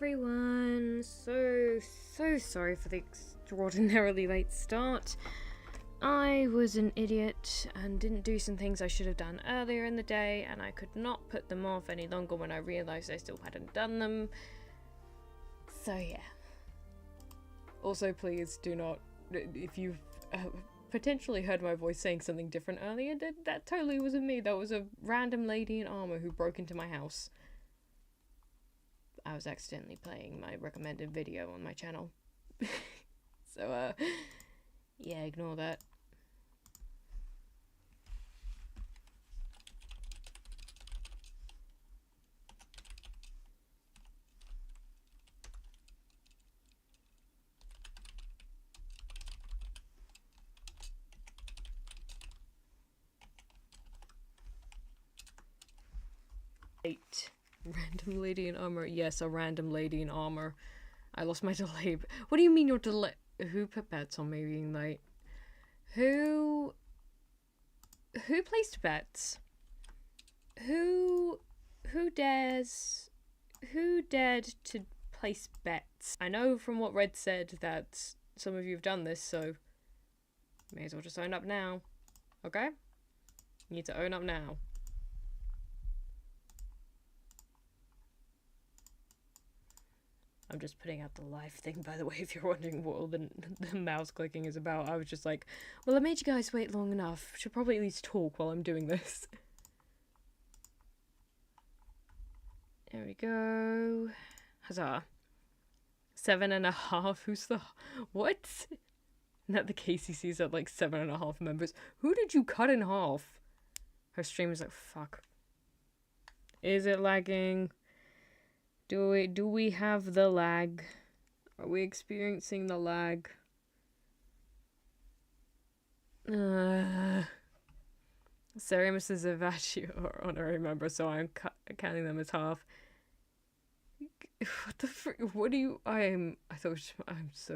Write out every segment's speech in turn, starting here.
everyone. So sorry for the extraordinarily late start. I was an idiot and didn't do some things I should have done earlier in the day, and I could not put them off any longer when I realised I still hadn't done them. So yeah. Also, please do not, if you've potentially heard my voice saying something different earlier, that totally wasn't me. That was a random lady in armour who broke into my house. I was accidentally playing my recommended video on my channel. So, yeah, ignore that. Random lady in armor. Yes, a random lady in armor. I lost my delay. What do you mean your delay? Who put bets on me being late? Who placed bets? Who dared to place bets? I know from what Red said that some of you have done this, so may as well just own up now. Okay? You need to own up now. I'm just putting out the live thing, by the way, if you're wondering what all the mouse clicking is about. I was just like, well, I made you guys wait long enough. Should probably at least talk while I'm doing this. There we go. Huzzah. 7.5. Who's the... What? Not the KCC's at like 7.5 members. Who did you cut in half? Her stream is like, fuck. Is it lagging? Do we have the lag? Are we experiencing the lag? Ceramus is a Vaccio or honorary member, so I'm counting them as half. What the frick? What do you... I'm so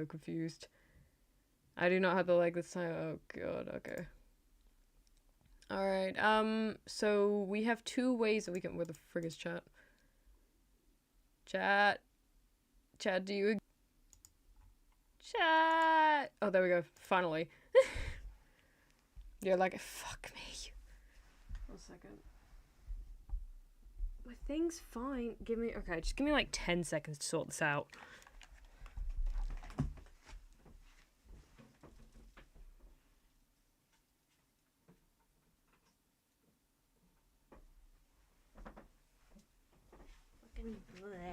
confused. I do not have the lag this time. Oh god, okay. Alright, so we have two ways that we can... Where the frick is chat? Chat, do you... Chat! Oh, there we go. Finally. You're like, fuck me. 1 second. My thing's fine. Okay, just give me like 10 seconds to sort this out. Fucking bleh.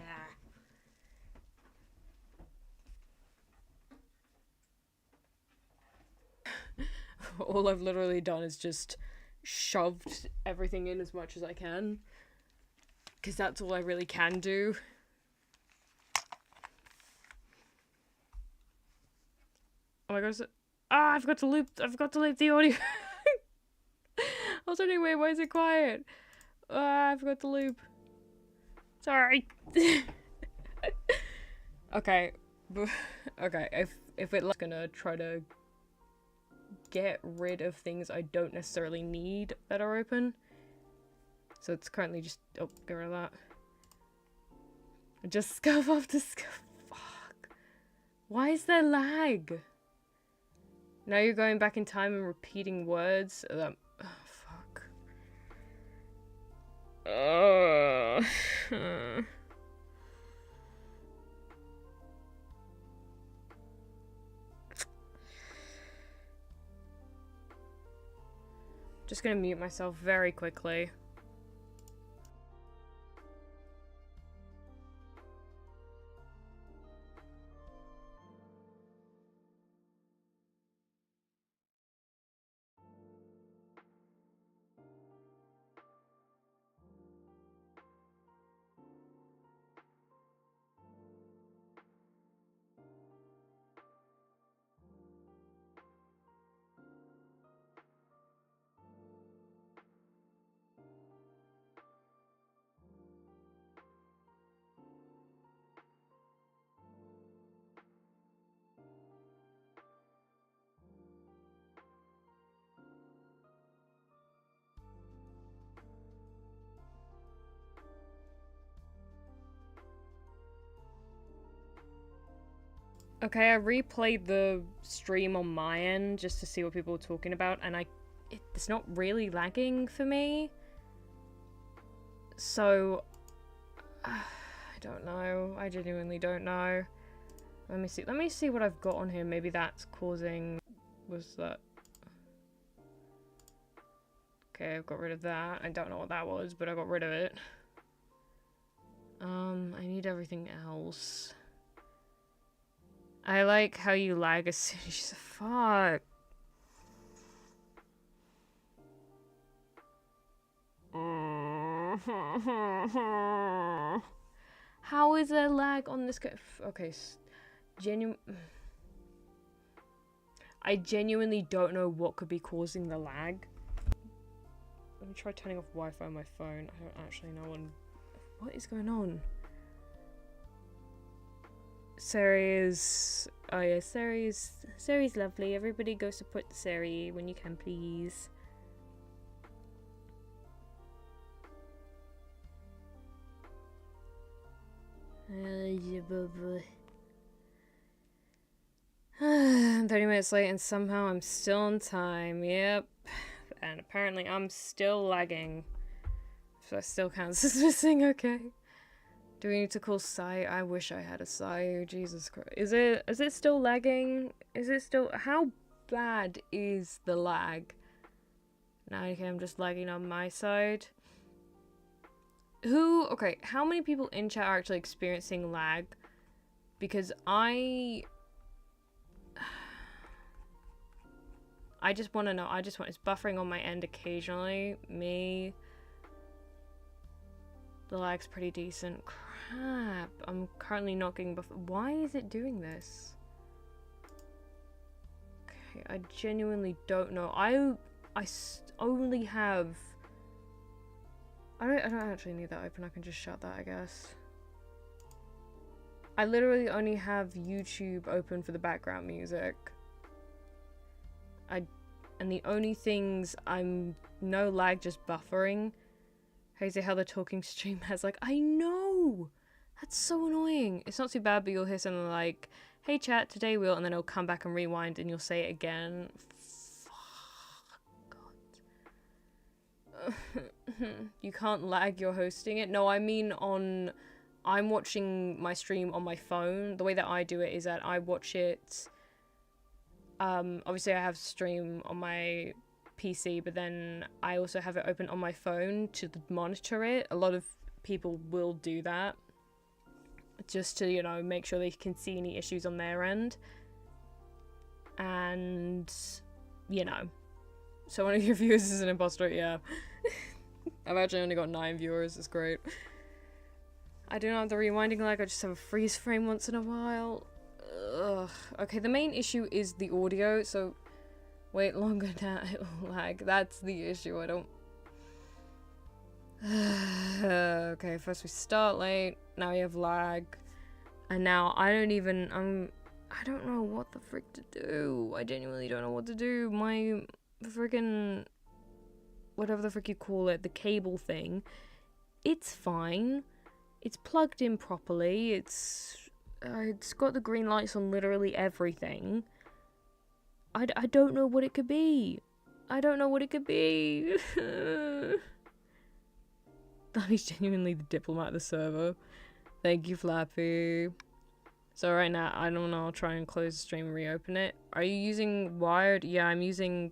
All I've literally done is just shoved everything in as much as I can. Because that's all I really can do. Oh my gosh. Ah, I've got to loop the audio. I was wondering, wait, why is it quiet? Ah, I forgot to loop. Sorry. Okay. Okay, if it's gonna try to get rid of things I don't necessarily need that are open. So it's currently just... Oh, get rid of that. Just scuff off the scuff. Fuck. Why is there lag? Now you're going back in time and repeating words. Oh, fuck. Just gonna mute myself very quickly. Okay, I replayed the stream on my end just to see what people were talking about, and it's not really lagging for me. So, I don't know. I genuinely don't know. Let me see. Let me see what I've got on here. Maybe that's causing... Was that... Okay, I've got rid of that. I don't know what that was, but I got rid of it. I need everything else. I like how you lag as soon as you... Fuck. How is there lag on this guy? Okay, I genuinely don't know what could be causing the lag. Let me try turning off Wi-Fi on my phone. I don't actually know what is going on. Sari is... Oh yeah, Sari's lovely. Everybody go support the Sari when you can, please. Yeah, 30 minutes late and somehow I'm still on time. Yep. And apparently I'm still lagging. So I still counts as missing, okay. Do we need to call Sai? I wish I had a Sai. Jesus Christ. Is it still lagging? Is it still... How bad is the lag? Now, okay, I'm just lagging on my side. Okay, how many people in chat are actually experiencing lag? Because I just want to know. It's buffering on my end occasionally. Me. The lag's pretty decent. Crap. I'm currently not getting buff. Why is it doing this? Okay, I genuinely don't know. I only have... I don't actually need that open. I can just shut that, I guess. I literally only have YouTube open for the background music. And the only things no lag, just buffering. Crazy how the talking stream has like, I know! That's so annoying. It's not too bad, but you'll hear something like, hey chat, today we'll, and then it'll come back and rewind and you'll say it again. Fuck. God. You can't lag, you're hosting it? No, I mean I'm watching my stream on my phone. The way that I do it is that I watch it, obviously I have stream on my PC, but then I also have it open on my phone to monitor it. A lot of people will do that just to, you know, make sure they can see any issues on their end. And, you know. So one of your viewers is an imposter, yeah. I've actually only got 9 viewers, it's great. I do not have the rewinding lag, I just have a freeze frame once in a while. Ugh. Okay, the main issue is the audio, so wait longer now, it will lag. That's the issue, I don't... Okay, first we start late, now we have lag, and now I don't know what the frick to do. I genuinely don't know what to do. My friggin', whatever the frick you call it, the cable thing, it's fine. It's plugged in properly, it's got the green lights on literally everything. I don't know what it could be. I don't know what it could be. Danny's genuinely the diplomat of the server. Thank you, Flappy. So right now, I don't know, I'll try and close the stream and reopen it. Are you using wired? Yeah, I'm using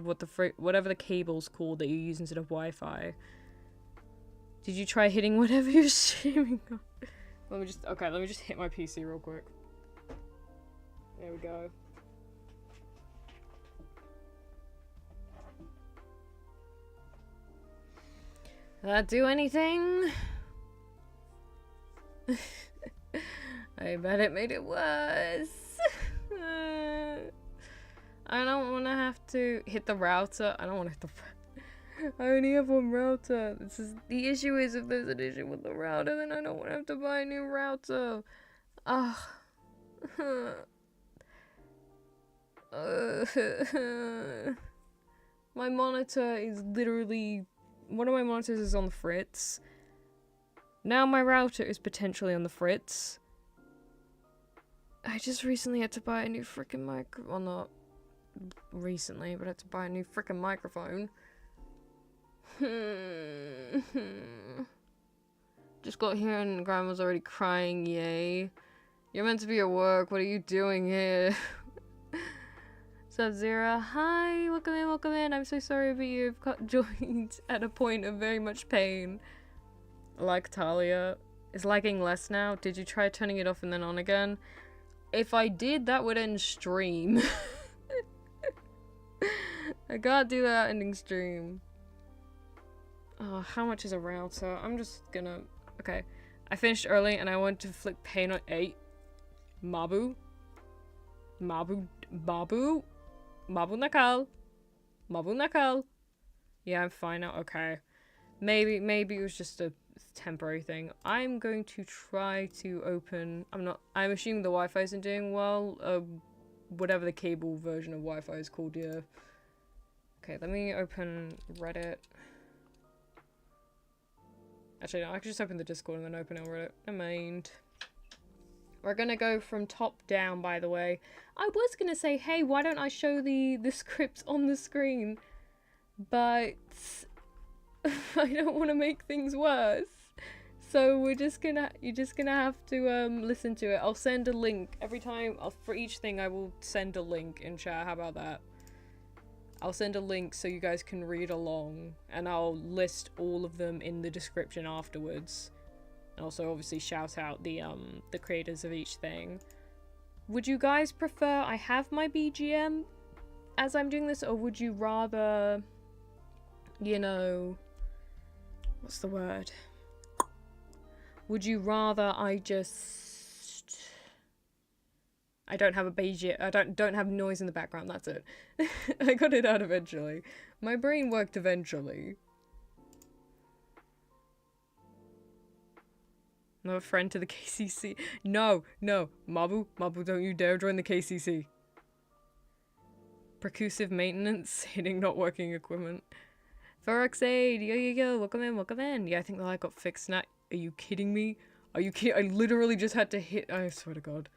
whatever the cable's called that you use instead of Wi-Fi. Did you try hitting whatever you're streaming on? Let me just hit my PC real quick. There we go. Did that do anything? I bet it made it worse. I don't want to have to hit the router. I don't want to hit the... I only have one router. The issue is if there's an issue with the router, then I don't want to have to buy a new router. Ugh. My monitor is literally... One of my monitors is on the fritz. Now my router is potentially on the fritz. I just recently had to buy a new freaking well, not recently, but I had to buy a new freaking microphone. Just got here and Grandma's already crying, yay. You're meant to be at work, what are you doing here? Sub-Zero, hi, welcome in, welcome in. I'm so sorry, but you've got joined at a point of very much pain. Like Talia. Is lagging less now? Did you try turning it off and then on again? If I did, that would end stream. I can't do that ending stream. Oh, how much is a router? I'm just gonna... Okay. I finished early and I want to flick pain on 8. Mabu. Mabu. Mabu. Mabu nakal. Mabu nakal. Yeah, I'm fine now. Okay. Maybe it was just a temporary thing. I'm going to try to open... I'm assuming the Wi-Fi isn't doing well. Whatever the cable version of Wi-Fi is called, yeah. Okay, let me open Reddit. Actually, no, I can just open the Discord and then open it on Reddit. Never mind. We're gonna go from top down, by the way. I was gonna say, hey, why don't I show the scripts on the screen? But I don't want to make things worse. So you're just gonna have to listen to it. I'll send a link every time. For each thing, I will send a link in chat. How about that? I'll send a link so you guys can read along, and I'll list all of them in the description afterwards. And also, obviously, shout out the creators of each thing. Would you guys prefer I have my BGM as I'm doing this, or would you rather, you know, what's the word? Would you rather I don't have a BGM, I don't have noise in the background, that's it. I got it out eventually. My brain worked eventually. I'm a friend to the KCC. No, Mabu, don't you dare join the KCC. Percussive maintenance, hitting not working equipment. Feroxade, yo, welcome in. Yeah, I think the light got fixed now. Are you kidding me? Are you kidding? I literally just had to hit, I swear to God.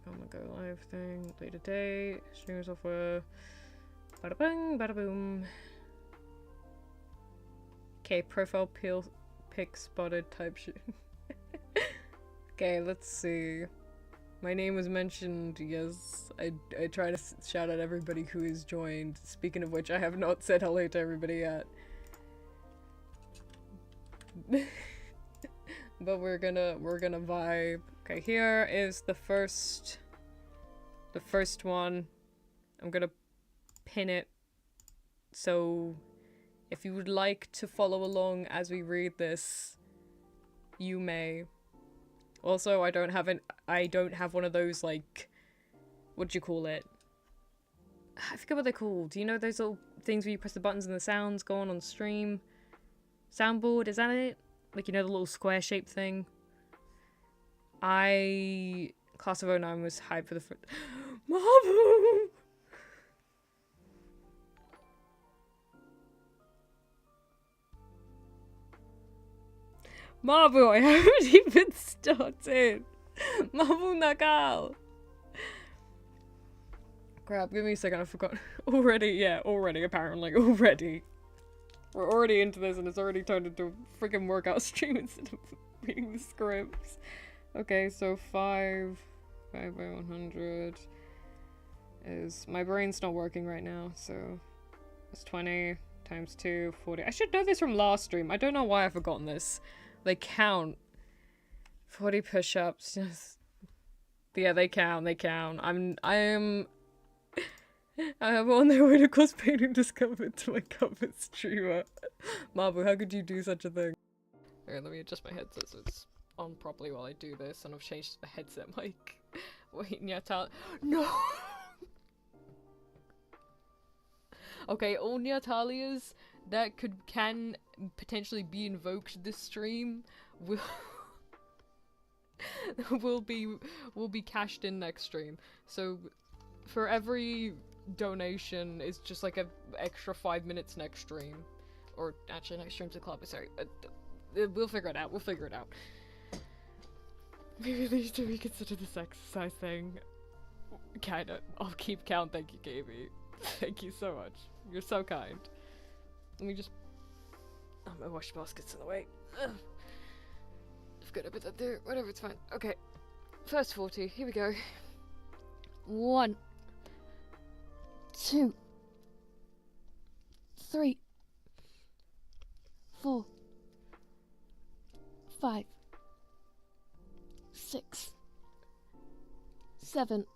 I'm gonna go live thing, later date, stream software, bada bing, bada boom. Okay, profile pic spotted type shit. Okay, let's see. My name was mentioned, yes. I try to shout out everybody who is joined. Speaking of which, I have not said hello to everybody yet. But we're gonna vibe. Okay, here is the first one. I'm gonna pin it. So if you would like to follow along as we read this, you may. Also, I don't have one of those, like, what do you call it? I forget what they're called. Do you know those little things where you press the buttons and the sounds go on stream? Soundboard, is that it? Like, you know, the little square shaped thing? Class of '09 was hyped for the first... Mabu! Mabu, I haven't even started. Mabu Nakal. Crap, give me a second, I forgot. Already, apparently, already. We're already into this and it's already turned into a freaking workout stream instead of reading the scripts. Okay, so 5 by 100 is... My brain's not working right now, so... It's 20 times 2, 40. I should know this from last stream. I don't know why I've forgotten this. They count. 40 push-ups. Yes. Yeah, they count. I am on their way to cosplaying discovered to my cover streamer. Marble, how could you do such a thing? Okay, let me adjust my headset so it's on properly while I do this, and I've changed the headset mic. Wait, Nyatal. No! Okay, all Nyatalias that can potentially be invoked this stream will be cashed in next stream. So for every donation is just like an extra 5 minutes next stream, or actually next stream's a club. Sorry, We'll figure it out. We'll figure it out. Maybe we need to reconsider this exercise thing. Kinda. I'll keep count. Thank you, Gaby. Thank you so much. You're so kind. Let me just... Oh, my wash basket's in the way. Ugh. I've got to put that there. Whatever, it's fine. Okay. First 40. Here we go. 1, 2, 3, 4, 5, 6, 7,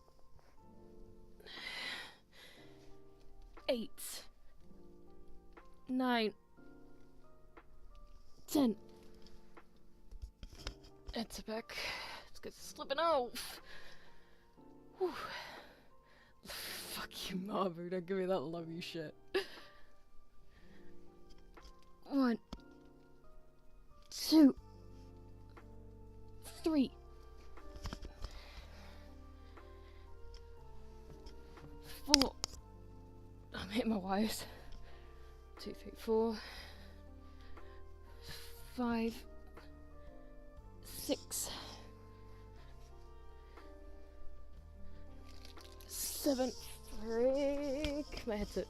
8, 9, 10. It's back. Let's get slipping off. Whew. Fuck you, Marbu. Don't give me that love you shit. 1, 2, 3, 4. I'm hitting my wires. 2, 3, 4, 5, 6, 7. Frick, my headset.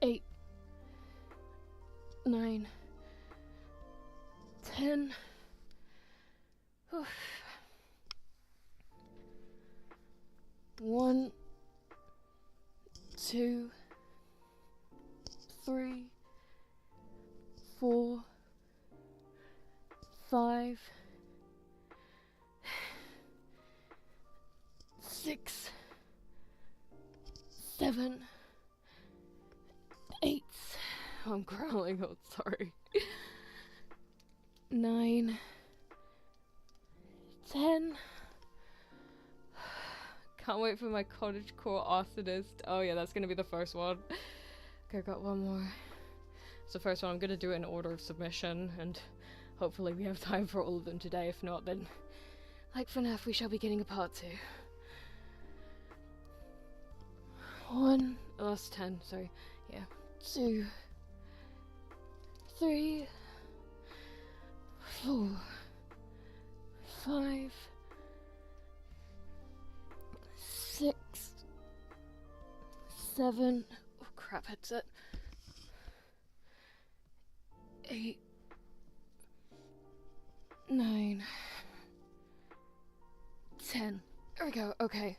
8, 9, 10. Oof. 1, 2, 3, 4, 5, 6, 7, 8. Oh, I'm growling. Oh, sorry. 9, 10. Can't wait for my Cottage core arsonist. Oh yeah, that's gonna be the first one. Okay, I've got one more. It's the first one. I'm gonna do it in order of submission, and hopefully we have time for all of them today. If not, then, like FNAF, we shall be getting a part 2. 1, oh, that's 10, sorry, yeah. 2, 3, 4, 5, 6, 7, oh crap, headset. 8, 9, 10. There we go, okay.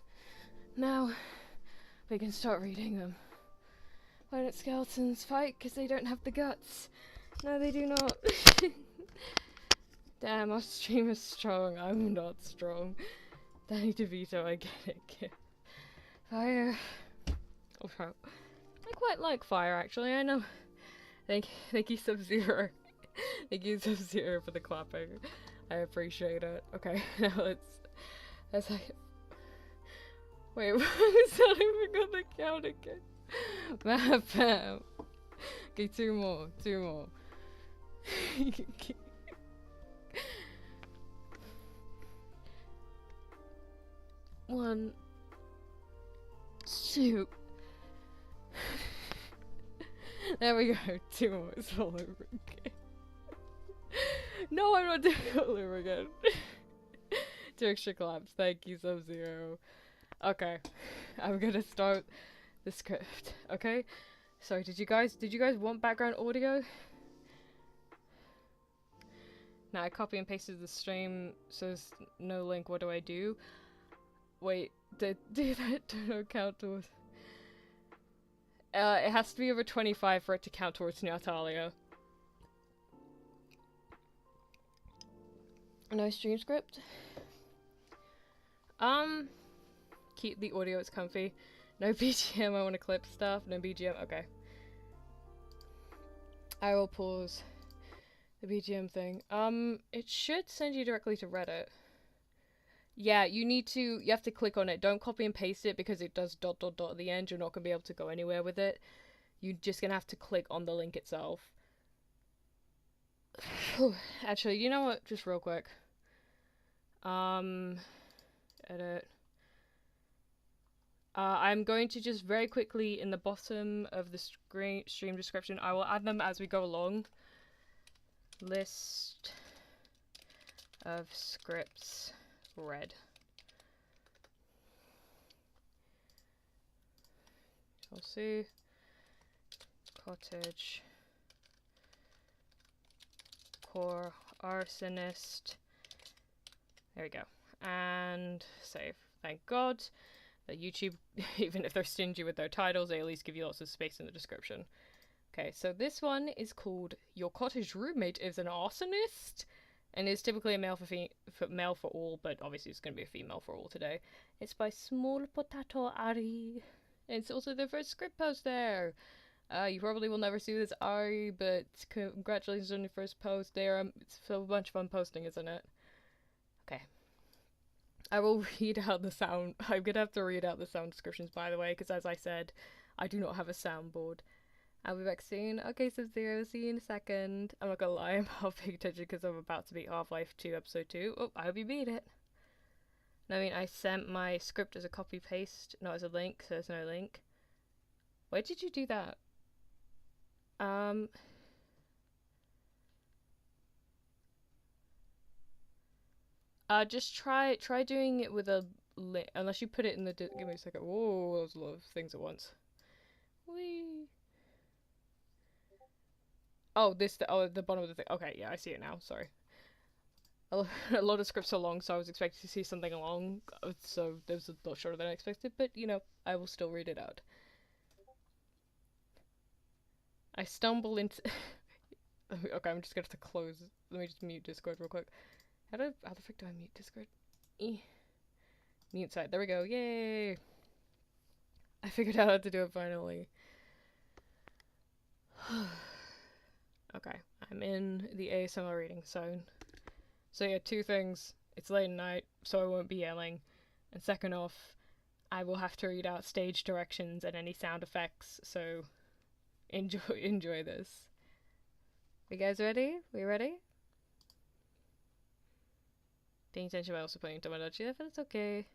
Now, we can start reading them. Why don't skeletons fight? Because they don't have the guts. No, they do not. Damn, our stream is strong. I'm not strong. Danny DeVito, I get it. Fire. Oh, I quite like fire, actually. I know. Thank you, Sub-Zero. Thank you, Sub-Zero, for the clapping. I appreciate it. Okay, now let's wait, what was that? I forgot the count again. Bam. Okay, 2 more. 1, 2. There we go. 2 more. It's all over again. No, I'm not doing it all over again. 2 extra claps. Thank you, Sub-Zero. Okay, I'm gonna start the script. Okay, sorry. Did you guys want background audio? Now I copy and pasted the stream, so there's no link. What do I do? Wait, do that don't count towards. It has to be over 25 for it to count towards Natalia. No stream script. Keep the audio, it's comfy. No BGM, I want to clip stuff. No BGM, okay. I will pause the BGM thing. It should send you directly to Reddit. Yeah, you have to click on it. Don't copy and paste it because it does ... at the end. You're not going to be able to go anywhere with it. You're just going to have to click on the link itself. Actually, you know what? Just real quick. Edit. I'm going to just very quickly, in the bottom of the stream description, I will add them as we go along. List of scripts read. We'll see. Cottage. Core. Arsonist. There we go. And save. Thank God that YouTube, even if they're stingy with their titles, they at least give you lots of space in the description. Okay, so this one is called Your Cottage Roommate is an Arsonist, and is typically a male male for all, but obviously it's going to be a female for all today. It's by Small Potato Ari. It's also the first script post there. You probably will never see this, Ari, but congratulations on your first post there. It's a bunch of fun posting, isn't it? Okay. I will read out the sound. I'm going to have to read out the sound descriptions, by the way, because as I said, I do not have a soundboard. I'll be back soon. Okay, Sub-Zero, see you in a second. I'm not gonna lie, I'm half paying attention because I'm about to beat Half-Life 2 Episode 2. Oh, I hope you beat it. I mean, I sent my script as a copy-paste, not as a link, so there's no link. Why did you do that? Just try doing it with a link, unless you put it in the give me a second. Whoa, there's a lot of things at once. Whee! Oh, the bottom of the thing. Okay, yeah, I see it now. Sorry. A lot of scripts are long, so I was expecting to see something long. So there's a lot shorter than I expected, but you know, I will still read it out. I stumble into. Okay, I'm just gonna have to close. Let me just mute Discord real quick. How the frick do I mute Discord? Mute side. There we go. Yay! I figured out how to do it finally. Okay, I'm in the ASMR reading zone. So yeah, two things. It's late at night, so I won't be yelling. And second off, I will have to read out stage directions and any sound effects, so enjoy this. You guys ready? We ready? Paying attention by also playing Tomodachi, but it's okay.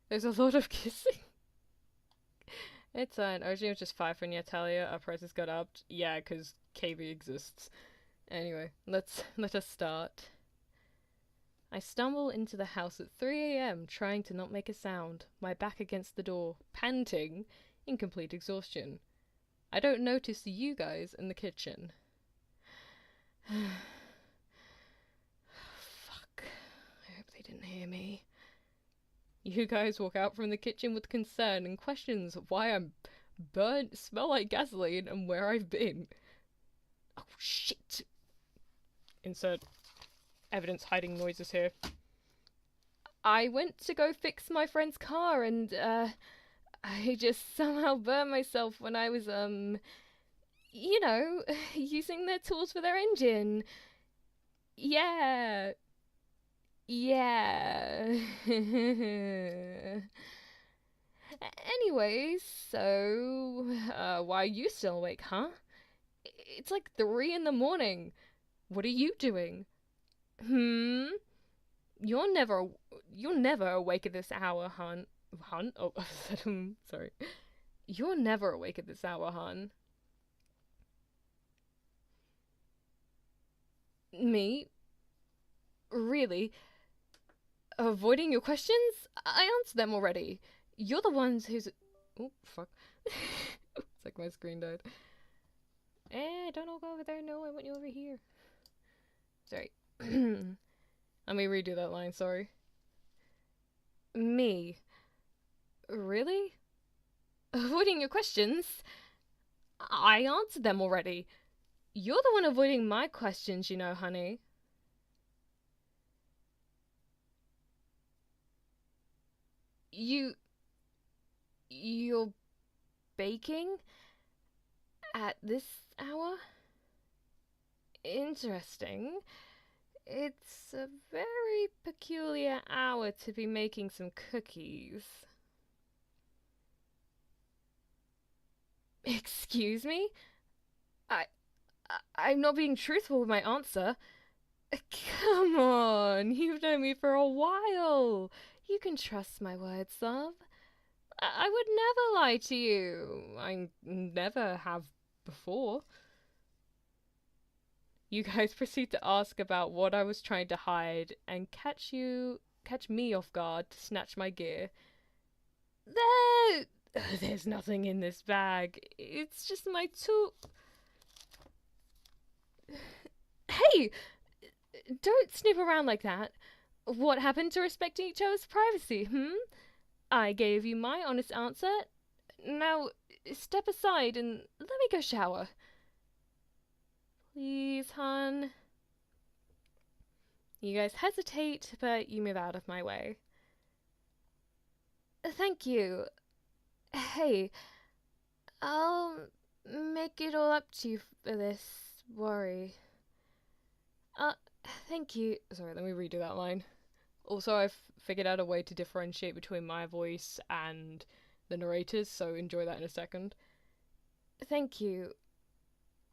There's a lot of kissing. It's fine. Originally it was just 5 for Natalia. Our prices got upped. Yeah, because KB exists. Anyway, let us start. I stumble into the house at 3 a.m. trying to not make a sound, my back against the door, panting, in complete exhaustion. I don't notice you guys in the kitchen. Fuck. I hope they didn't hear me. You guys walk out from the kitchen with concern and questions why I'm burnt, smell like gasoline, and where I've been. Oh shit. Insert evidence hiding noises here. I went to go fix my friend's car and I just somehow burned myself when I was you know, using their tools for their engine. Yeah. Anyways, so why are you still awake, huh? It's like 3 in the morning. What are you doing? You're never awake at this hour, hun. Hun? Oh, sorry. You're never awake at this hour, hun. Me? Really? Avoiding your questions? I answered them already. You're the ones who's... Oh, fuck. It's like my screen died. Don't go over there. No, I want you over here. Sorry. Let me redo that line, sorry. Me? Really? Avoiding your questions? I answered them already. You're the one avoiding my questions, you know, honey. You're baking? At this hour? Interesting. It's a very peculiar hour to be making some cookies. Excuse me? I'm not being truthful with my answer. Come on, you've known me for a while. You can trust my words, love. I would never lie to you. I never have before. You guys proceed to ask about what I was trying to hide and catch me off guard to snatch my gear. There's nothing in this bag. It's just my tool. Hey! Don't snoop around like that. What happened to respecting each other's privacy, I gave you my honest answer. Now, step aside and let me go shower. Please, hon. You guys hesitate, but you move out of my way. Thank you. Hey, I'll make it all up to you for this worry. Thank you. Sorry, let me redo that line. Also, I've figured out a way to differentiate between my voice and the narrators, so enjoy that in a second. Thank you.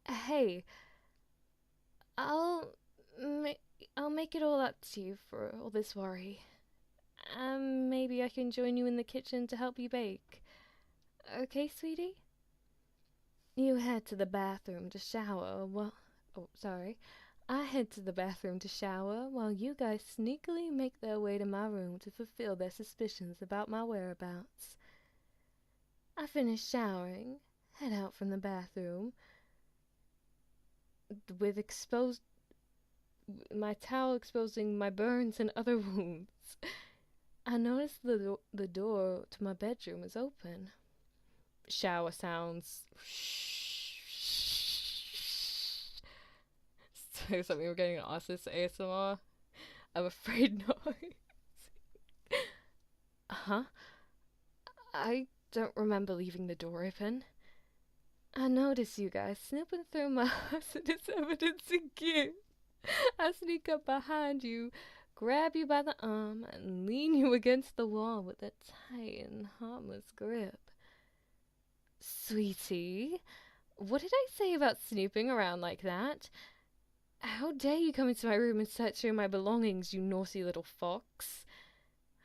Hey, I'll make it all up to you for all this worry. Maybe I can join you in the kitchen to help you bake. Okay, sweetie? You head to the bathroom to shower I head to the bathroom to shower while you guys sneakily make their way to my room to fulfill their suspicions about my whereabouts. I finish showering, head out from the bathroom with my towel exposing my burns and other wounds. I notice the door to my bedroom is open. Shower sounds. So something we're getting an arsonist ASMR. I'm afraid not. Huh? I don't remember leaving the door open. I notice you guys snooping through my arsonist evidence again. I sneak up behind you, grab you by the arm, and lean you against the wall with a tight and harmless grip. Sweetie, what did I say about snooping around like that? How dare you come into my room and search through my belongings, you naughty little fox?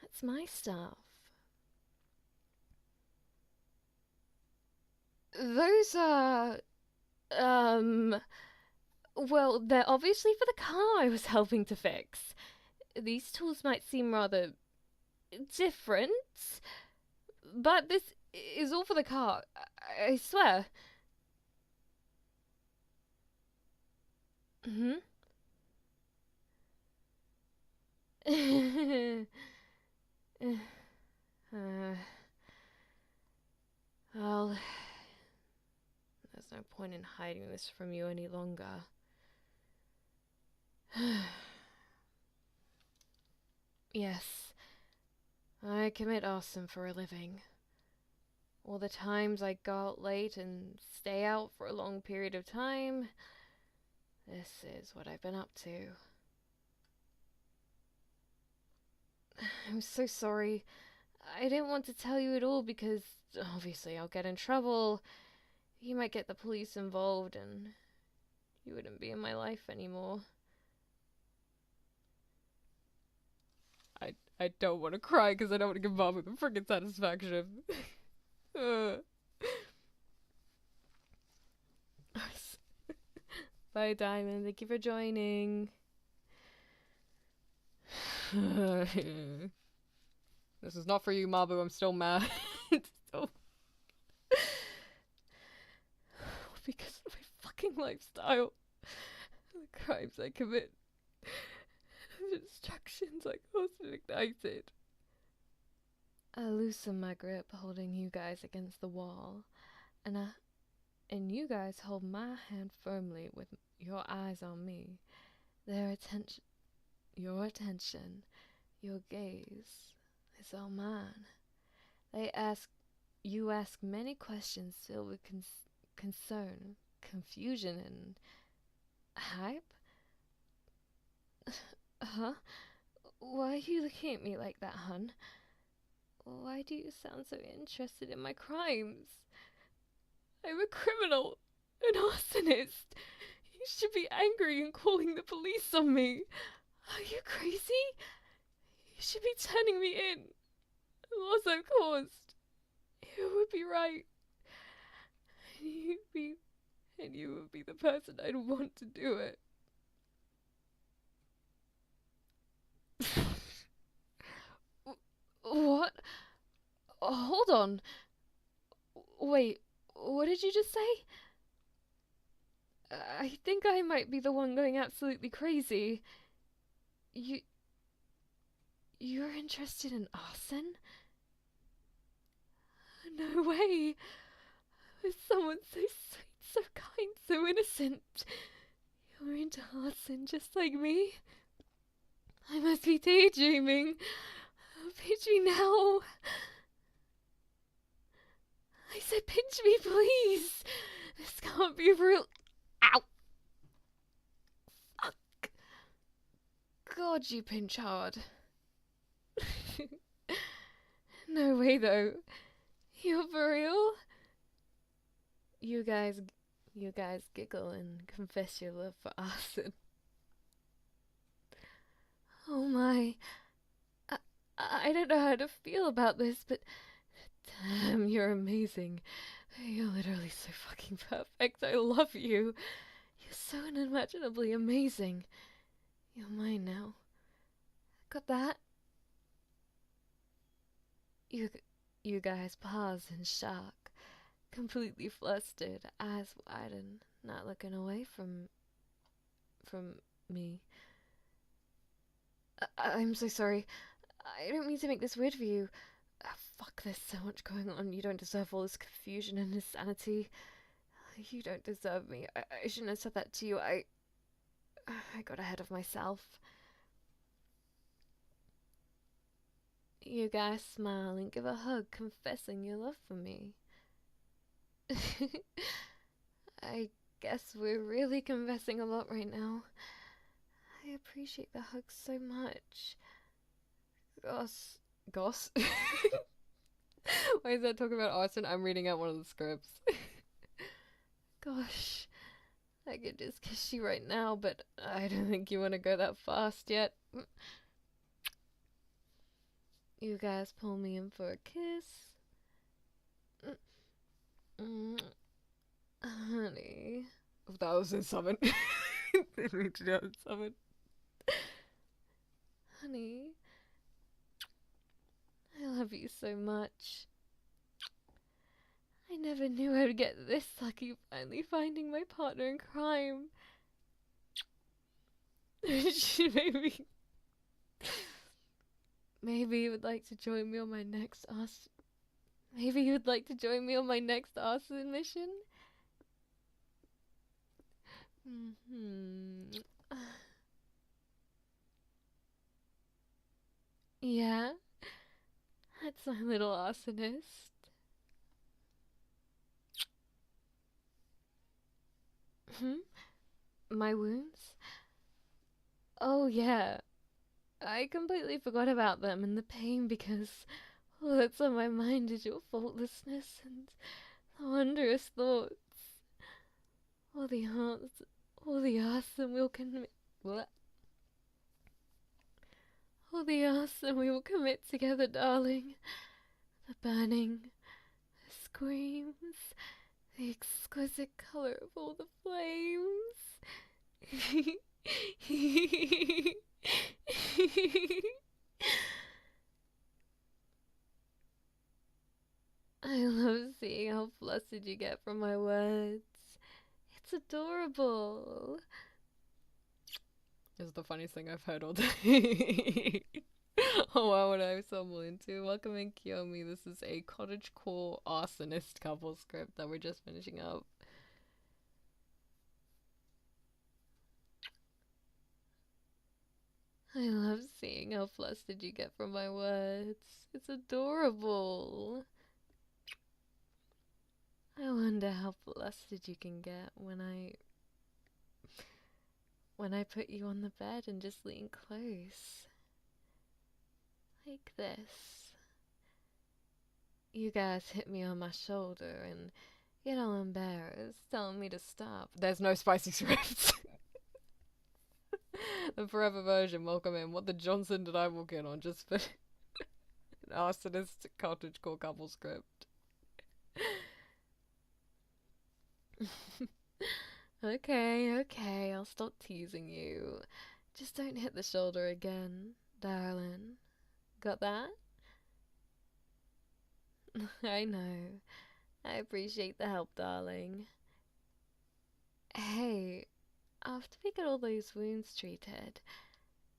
That's my stuff. Those are... Well, they're obviously for the car I was helping to fix. These tools might seem rather different, but this is all for the car. I swear. Well, there's no point in hiding this from you any longer. Yes, I commit arson for a living. All the times I go out late and stay out for a long period of time, this is what I've been up to. I'm so sorry. I didn't want to tell you at all because obviously I'll get in trouble. You might get the police involved and you wouldn't be in my life anymore. I don't want to cry because I don't want to give Mom with the freaking satisfaction. Bye, Diamond. Thank you for joining. This is not for you, Mabu. I'm still mad. Because of my fucking lifestyle. The crimes I commit. The destructions I caused and ignited. I loosen my grip, holding you guys against the wall, and you guys hold my hand firmly with your eyes on me. Your attention, your gaze is all mine. You ask many questions filled with concern, confusion, and hype. Huh? Why are you looking at me like that, hun? Why do you sound so interested in my crimes? I'm a criminal, an arsonist. You should be angry and calling the police on me. Are you crazy? You should be turning me in. The loss I've caused. It would be right. And you would be the person I'd want to do it. What? Hold on. Wait, what did you just say? I think I might be the one going absolutely crazy. You're interested in arson? No way. With someone so sweet, so kind, so innocent. You're into arson just like me? I must be daydreaming. Pinch me now. I said pinch me, please. This can't be real. Ow. Fuck. God, you pinch hard. No way, though. You're for real? You guys giggle and confess your love for arson. Oh my. I don't know how to feel about this, but damn, you're amazing. You're literally so fucking perfect. I love you. You're so unimaginably amazing. You're mine now. Got that? You guys pause in shock, completely flustered, eyes wide and not looking away from me. I'm so sorry. I don't mean to make this weird for you. Fuck, there's so much going on. You don't deserve all this confusion and insanity. You don't deserve me. I shouldn't have said that to you. I got ahead of myself. You guys smile and give a hug, confessing your love for me. I guess we're really confessing a lot right now. I appreciate the hug so much. Goss? Why is that talking about arson? I'm reading out one of the scripts. Gosh, I could just kiss you right now, but I don't think you want to go that fast yet. You guys pull me in for a kiss. Honey. That was in summon. Didn't mean to do it in summon. Honey. I love you so much. I never knew I would get this lucky finally finding my partner in crime. Maybe you would like to join me on my next arson. Maybe you would like to join me on my next arson mission? Yeah, that's my little arsonist. My wounds? Oh yeah, I completely forgot about them and the pain because all that's on my mind is your faultlessness and the wondrous thoughts. All the arson we'll commit. What? All the arson we will commit together, darling. The burning, the screams, the exquisite color of all the flames. I love seeing how flustered you get from my words. It's adorable. It's the funniest thing I've heard all day. Oh wow, what I stumbled into. Welcome in, Kiyomi. This is a Cottage core arsonist couple script that we're just finishing up. I love seeing how flustered you get from my words. It's adorable. I wonder how flustered you can get when I put you on the bed and just lean close. Like this. You guys hit me on my shoulder and get all embarrassed, telling me to stop. There's no spicy scripts. The forever version, welcome in. What the Johnson did I walk in on just for an arsonist cottage core couple script? Okay, I'll stop teasing you. Just don't hit the shoulder again, darling. Got that? I know. I appreciate the help, darling. Hey, after we get all those wounds treated,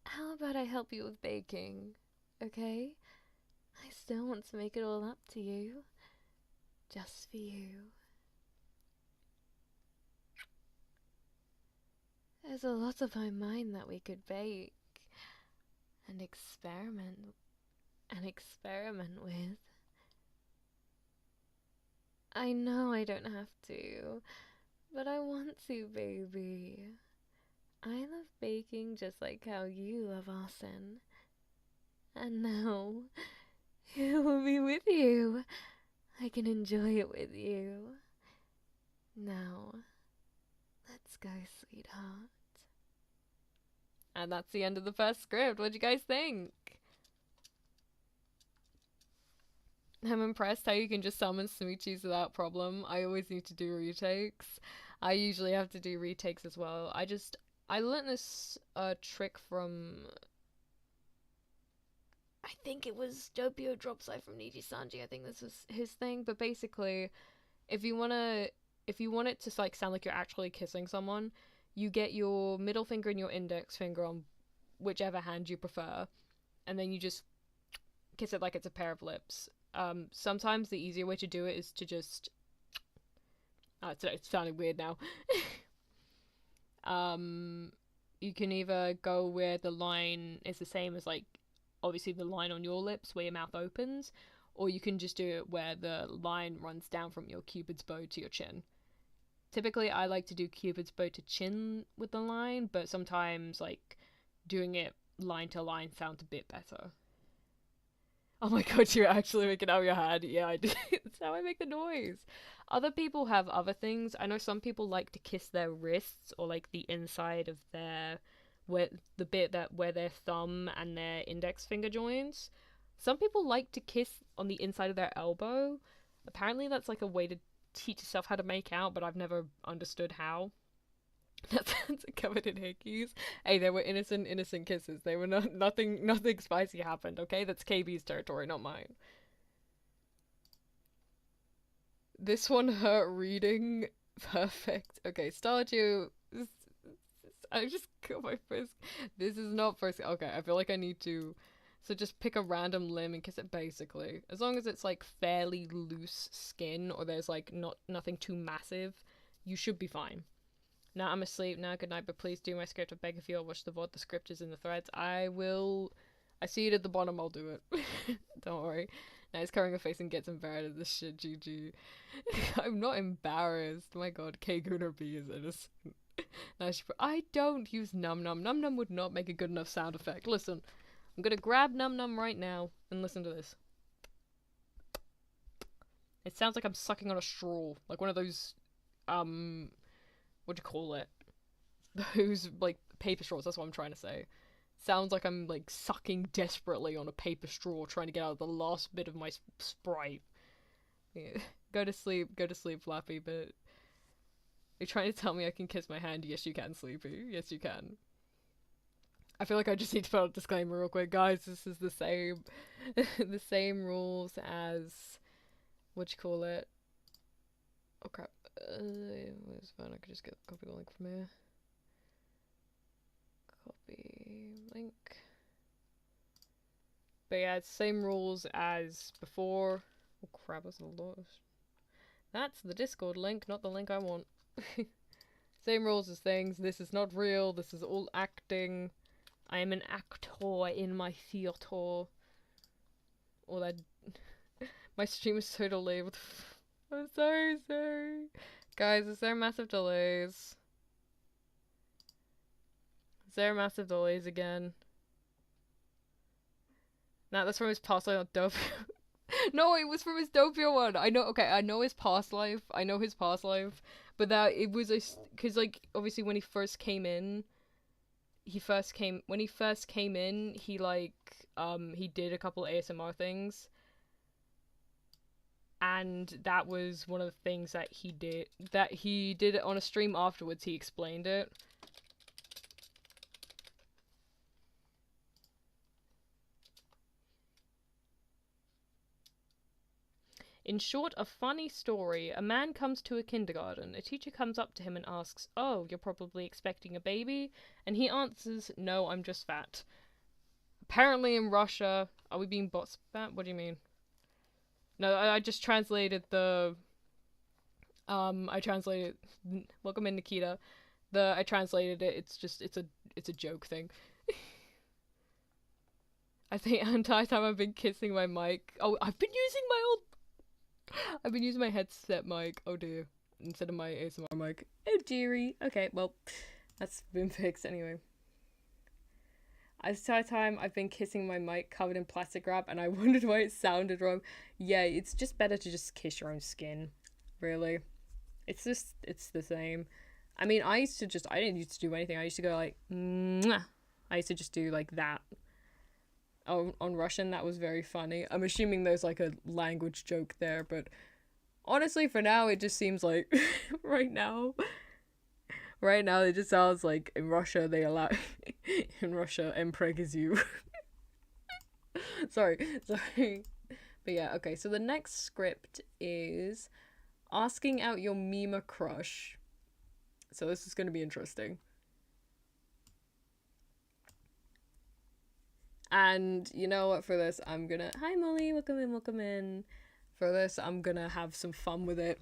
how about I help you with baking? Okay? I still want to make it all up to you. Just for you. There's a lot of my mind that we could bake and experiment with. I know I don't have to, but I want to, baby. I love baking just like how you love arson. And now, it will be with you. I can enjoy it with you. Now, let's go, sweetheart. And that's the end of the first script. What do you guys think? I'm impressed how you can just summon smoochies without problem. I always need to do retakes. I usually have to do retakes as well. I learned this trick from, I think it was Doppio Dropside from Niji Sanji. I think this was his thing. But basically, if you want it to like sound like you're actually kissing someone, you get your middle finger and your index finger on whichever hand you prefer, and then you just kiss it like it's a pair of lips. Sometimes the easier way to do it is to just it's sounding weird now. You can either go where the line is the same as, like, obviously the line on your lips where your mouth opens, or you can just do it where the line runs down from your cupid's bow to your chin. Typically I like to do cupid's bow to chin with the line, but sometimes like doing it line to line sounds a bit better. Oh my god, you're actually making out your hand. Yeah, I do. That's how I make the noise. Other people have other things. I know some people like to kiss their wrists or like the inside of their where the bit that where their thumb and their index finger joins. Some people like to kiss on the inside of their elbow. Apparently that's like a way to teach yourself how to make out, but I've never understood how. That's covered in hickeys. Hey, they were innocent kisses. They were nothing spicy happened, okay? That's KB's territory, not mine. This one hurt reading. Perfect. Okay, Stardew. I just got my first. This is not first. Okay, I feel like I need to. So just pick a random limb and kiss it basically. As long as it's like fairly loose skin or there's like nothing too massive, you should be fine. Now I'm asleep now, good night, but please do my script. I beg of you, I'll watch the VOD, the script is in the threads. I see it at the bottom, I'll do it. Don't worry. Now he's covering her face and gets embarrassed at this shit, GG. I'm not embarrassed. My god, K-Gunner B is innocent. Now I don't use Num Num. Num Num would not make a good enough sound effect. Listen, I'm gonna grab Num Num right now and listen to this. It sounds like I'm sucking on a straw. Like one of those, what do you call it? Those, like, paper straws, that's what I'm trying to say. Sounds like I'm, like, sucking desperately on a paper straw, trying to get out the last bit of my Sprite. Yeah. Go to sleep, Flappy, but... You're trying to tell me I can kiss my hand? Yes, you can, Sleepy. Yes, you can. I feel like I just need to put out a disclaimer real quick. Guys, this is the same... the same rules as... What you call it? Oh, crap. It's fine, I could just copy the link from here. Copy link. But yeah, it's same rules as before. Oh crap, that's a lot. That's the Discord link, not the link I want. Same rules as things. This is not real, this is all acting. I am an actor in my theater. All that. My stream is so delayed. I'm sorry. Guys, is there massive delays? Is there massive delays again? Nah, that's from his past life, not Dope. No, it was from his Doppio one. I know his past life. But that it was cause like obviously when he first came in, he like he did a couple ASMR things. and that was one of the things that he did it on a stream afterwards. He explained it. In short, a funny story. A man comes to a kindergarten. A teacher comes up to him and asks, "Oh, you're probably expecting a baby?" And he answers, "No, I'm just fat." Apparently in Russia, are we being bots fat? What do you mean? No, I just translated the I translated welcome in, Nikita. I translated it. It's a joke thing. I think the entire time I've been kissing my mic. Oh, I've been using my headset mic. Oh dear. Instead of my ASMR mic. Oh dearie. Okay, well, that's been fixed anyway. This entire time I've been kissing my mic covered in plastic wrap, and I wondered why it sounded wrong. Yeah, it's just better to just kiss your own skin. Really. It's the same. I mean, I didn't used to do anything. I used to go like, mwah. I used to just do like that. Oh, on Russian, that was very funny. I'm assuming there's like a language joke there, but honestly, for now, it just seems like right now, it just sounds like in Russia, they allow, in Russia, impreg is you. sorry. But yeah, okay, so the next script is asking out your meme crush. So this is going to be interesting. And you know what, for this, I'm gonna... Hi, Molly, welcome in. For this, I'm gonna have some fun with it.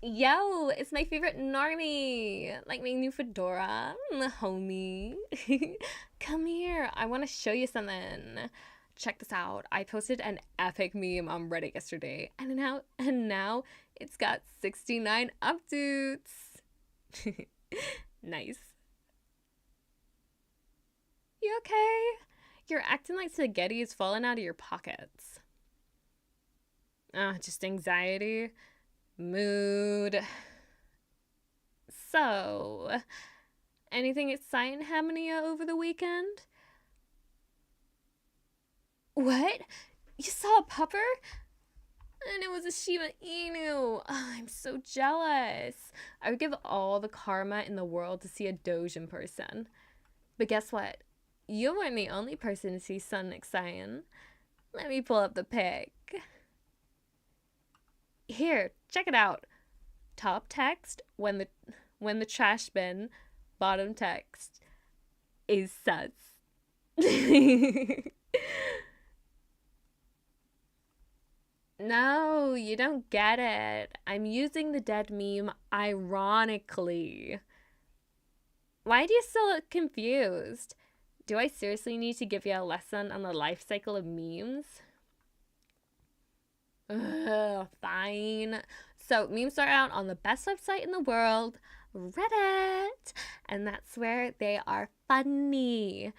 Yo, it's my favorite normie. Like my new fedora, homie. Come here, I want to show you something. Check this out. I posted an epic meme on Reddit yesterday, and now it's got 69 updates. Nice. You okay? You're acting like spaghetti is falling out of your pockets. Just anxiety. Mood. So, anything exciting happening over the weekend? What? You saw a pupper? And it was a Shiba Inu. Oh, I'm so jealous. I would give all the karma in the world to see a Doge in person. But guess what? You weren't the only person to see something exciting. Let me pull up the pic. Here, check it out. Top text, when the trash bin. Bottom text is sus. No, you don't get it. I'm using the dead meme ironically. Why do you still look confused? Do I seriously need to give you a lesson on the life cycle of memes? Fine. So, memes start out on the best website in the world, Reddit, and that's where they are funny.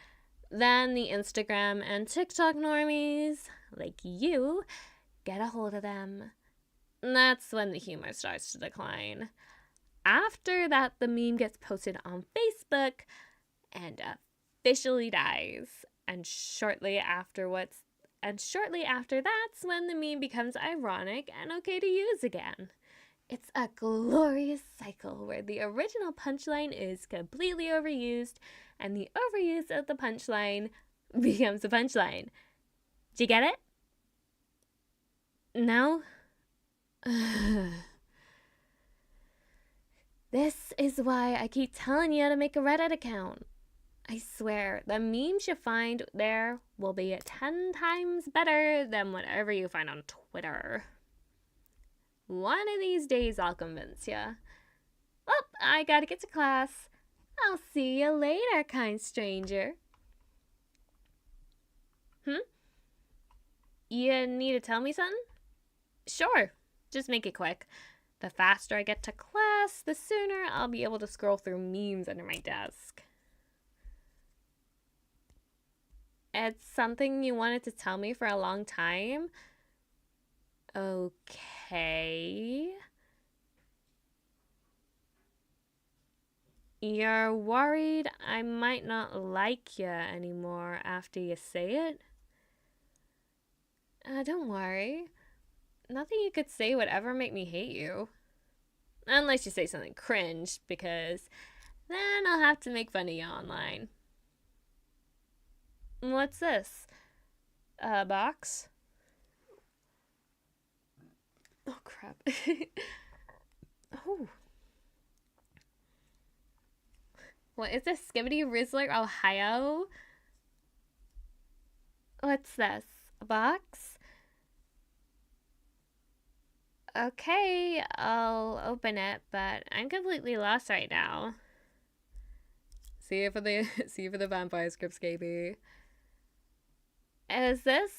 Then the Instagram and TikTok normies, like you, get a hold of them. That's when the humor starts to decline. After that, the meme gets posted on Facebook and officially dies. And shortly after that's when the meme becomes ironic and okay to use again. It's a glorious cycle where the original punchline is completely overused and the overuse of the punchline becomes a punchline. Do you get it? No? This is why I keep telling you to make a Reddit account. I swear, the memes you find there will be 10 times better than whatever you find on Twitter. One of these days I'll convince you. Well, I gotta get to class. I'll see you later, kind stranger. You need to tell me something? Sure, just make it quick. The faster I get to class, the sooner I'll be able to scroll through memes under my desk. It's something you wanted to tell me for a long time? Okay. You're worried I might not like you anymore after you say it? Don't worry. nothing you could say would ever make me hate you. Unless you say something cringe, because then I'll have to make fun of you online. What's this? A box? Oh, crap. Oh. What is this? Skibbity Rizzler, Ohio? What's this? A box? Okay, I'll open it, but I'm completely lost right now. See you for the vampire scripts, KB. Is this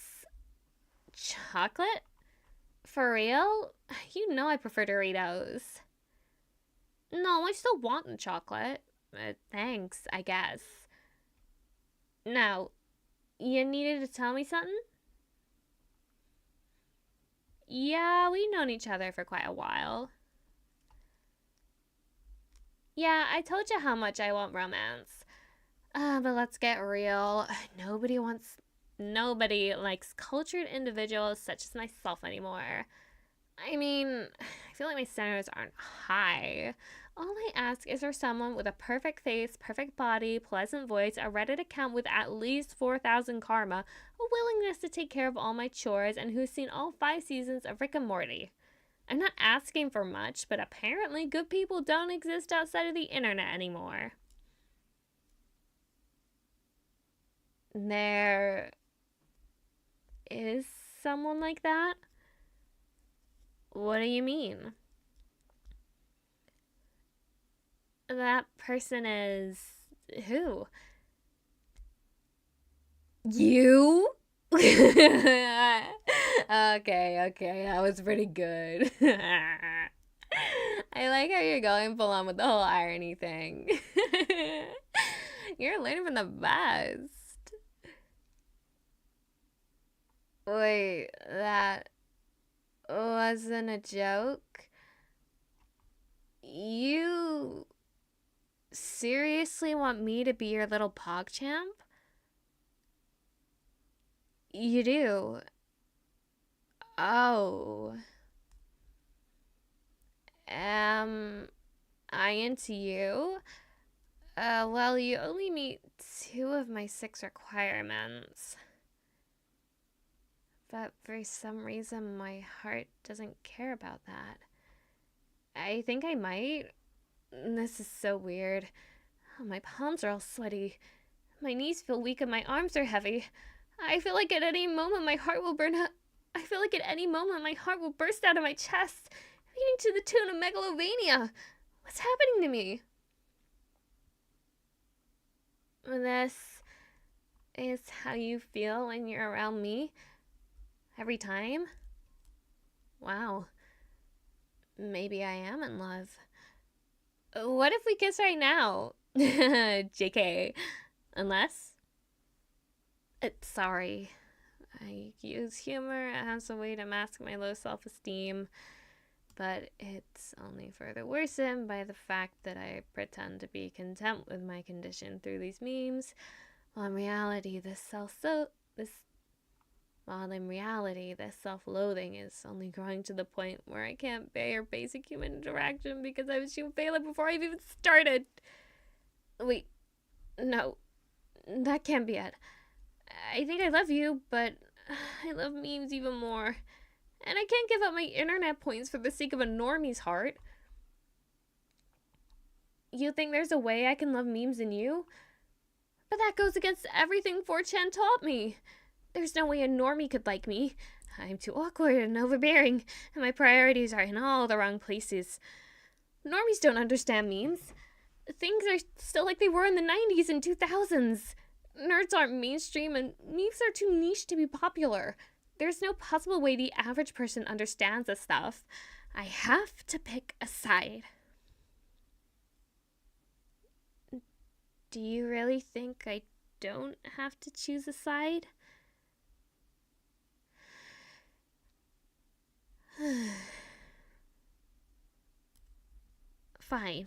chocolate? For real? You know I prefer Doritos. No, I still want the chocolate. Thanks, I guess. Now, you needed to tell me something? Yeah, we've known each other for quite a while. Yeah, I told you how much I want romance. But let's get real. Nobody likes cultured individuals such as myself anymore. I mean, I feel like my standards aren't high. All I ask is for someone with a perfect face, perfect body, pleasant voice, a Reddit account with at least 4,000 karma, a willingness to take care of all my chores, and who's seen all 5 seasons of Rick and Morty. I'm not asking for much, but apparently good people don't exist outside of the internet anymore. There is someone like that? What do you mean? That person is who? You? Okay, that was pretty good. I like how you're going full on with the whole irony thing. You're learning from the best. Wait, that wasn't a joke? You seriously want me to be your little PogChamp? You do? Oh. Am I into you? Well, you only meet 2 of my 6 requirements. But for some reason, my heart doesn't care about that. I think I might. This is so weird. Oh, my palms are all sweaty. My knees feel weak and my arms are heavy. I feel like at any moment my heart will burn out. I feel like at any moment my heart will burst out of my chest, beating to the tune of megalovania. What's happening to me? This is how you feel when you're around me? Every time? Wow. Maybe I am in love. What if we kiss right now? JK. Unless? Sorry. I use humor as a way to mask my low self-esteem, but it's only further worsened by the fact that I pretend to be content with my condition through these memes, while in reality this self-loathing is only growing to the point where I can't bear basic human interaction because I was too failed before I've even started. Wait, no, that can't be it. I think I love you, but I love memes even more. And I can't give up my internet points for the sake of a normie's heart. You think there's a way I can love memes in you? But that goes against everything 4chan taught me. There's no way a normie could like me. I'm too awkward and overbearing, and my priorities are in all the wrong places. Normies don't understand memes. Things are still like they were in the 90s and 2000s. Nerds aren't mainstream, and memes are too niche to be popular. There's no possible way the average person understands this stuff. I have to pick a side. Do you really think I don't have to choose a side? Fine.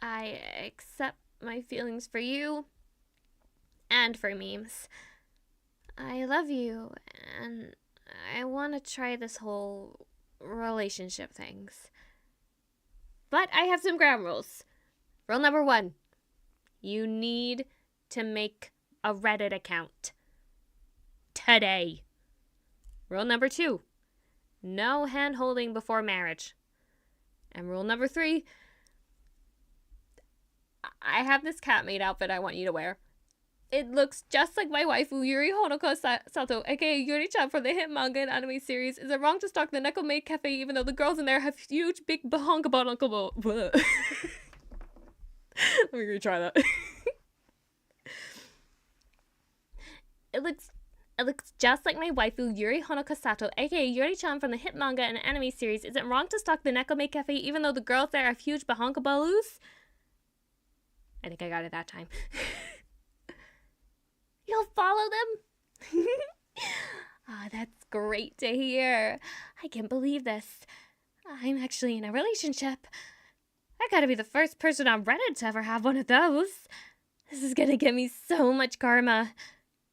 I accept my feelings for you and for memes. I love you, and I want to try this whole relationship things. But I have some ground rules. Rule number 1. You need to make a Reddit account. Today. Rule number 2. No hand-holding before marriage. And rule number 3. I have this cat-made outfit I want you to wear. It looks just like my waifu, Yuri Honoka Sato, aka Yuri-chan from the hit manga and anime series. Is it wrong to stalk the Neko Maid Cafe even though the girls in there have huge, big, bahonka uncle? Let me retry that. It looks just like my waifu, Yuri Honoka Sato, aka Yuri-chan from the hit manga and anime series. Is it wrong to stalk the Neko Maid Cafe even though the girls there have huge bahonka balloos? I think I got it that time. You'll follow them? Ah, that's great to hear. I can't believe this. I'm actually in a relationship. I gotta be the first person on Reddit to ever have one of those. This is gonna get me so much karma.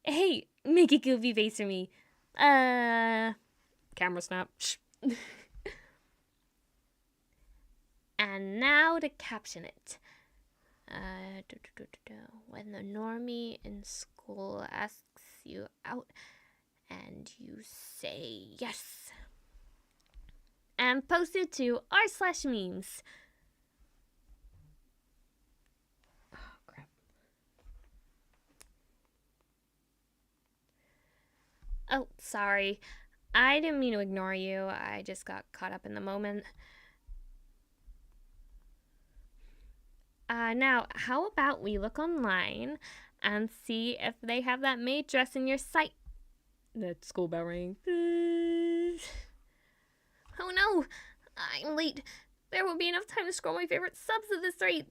Hey, make a goofy face for me. Camera snap. And now to caption it. When the normie in school asks you out and you say yes. And posted to r/memes. Oh, crap. Oh, sorry. I didn't mean to ignore you. I just got caught up in the moment. Now, how about we look online and see if they have that maid dress in your site? That school bell ring. Oh no! I'm late. There won't be enough time to scroll my favorite subs at this rate.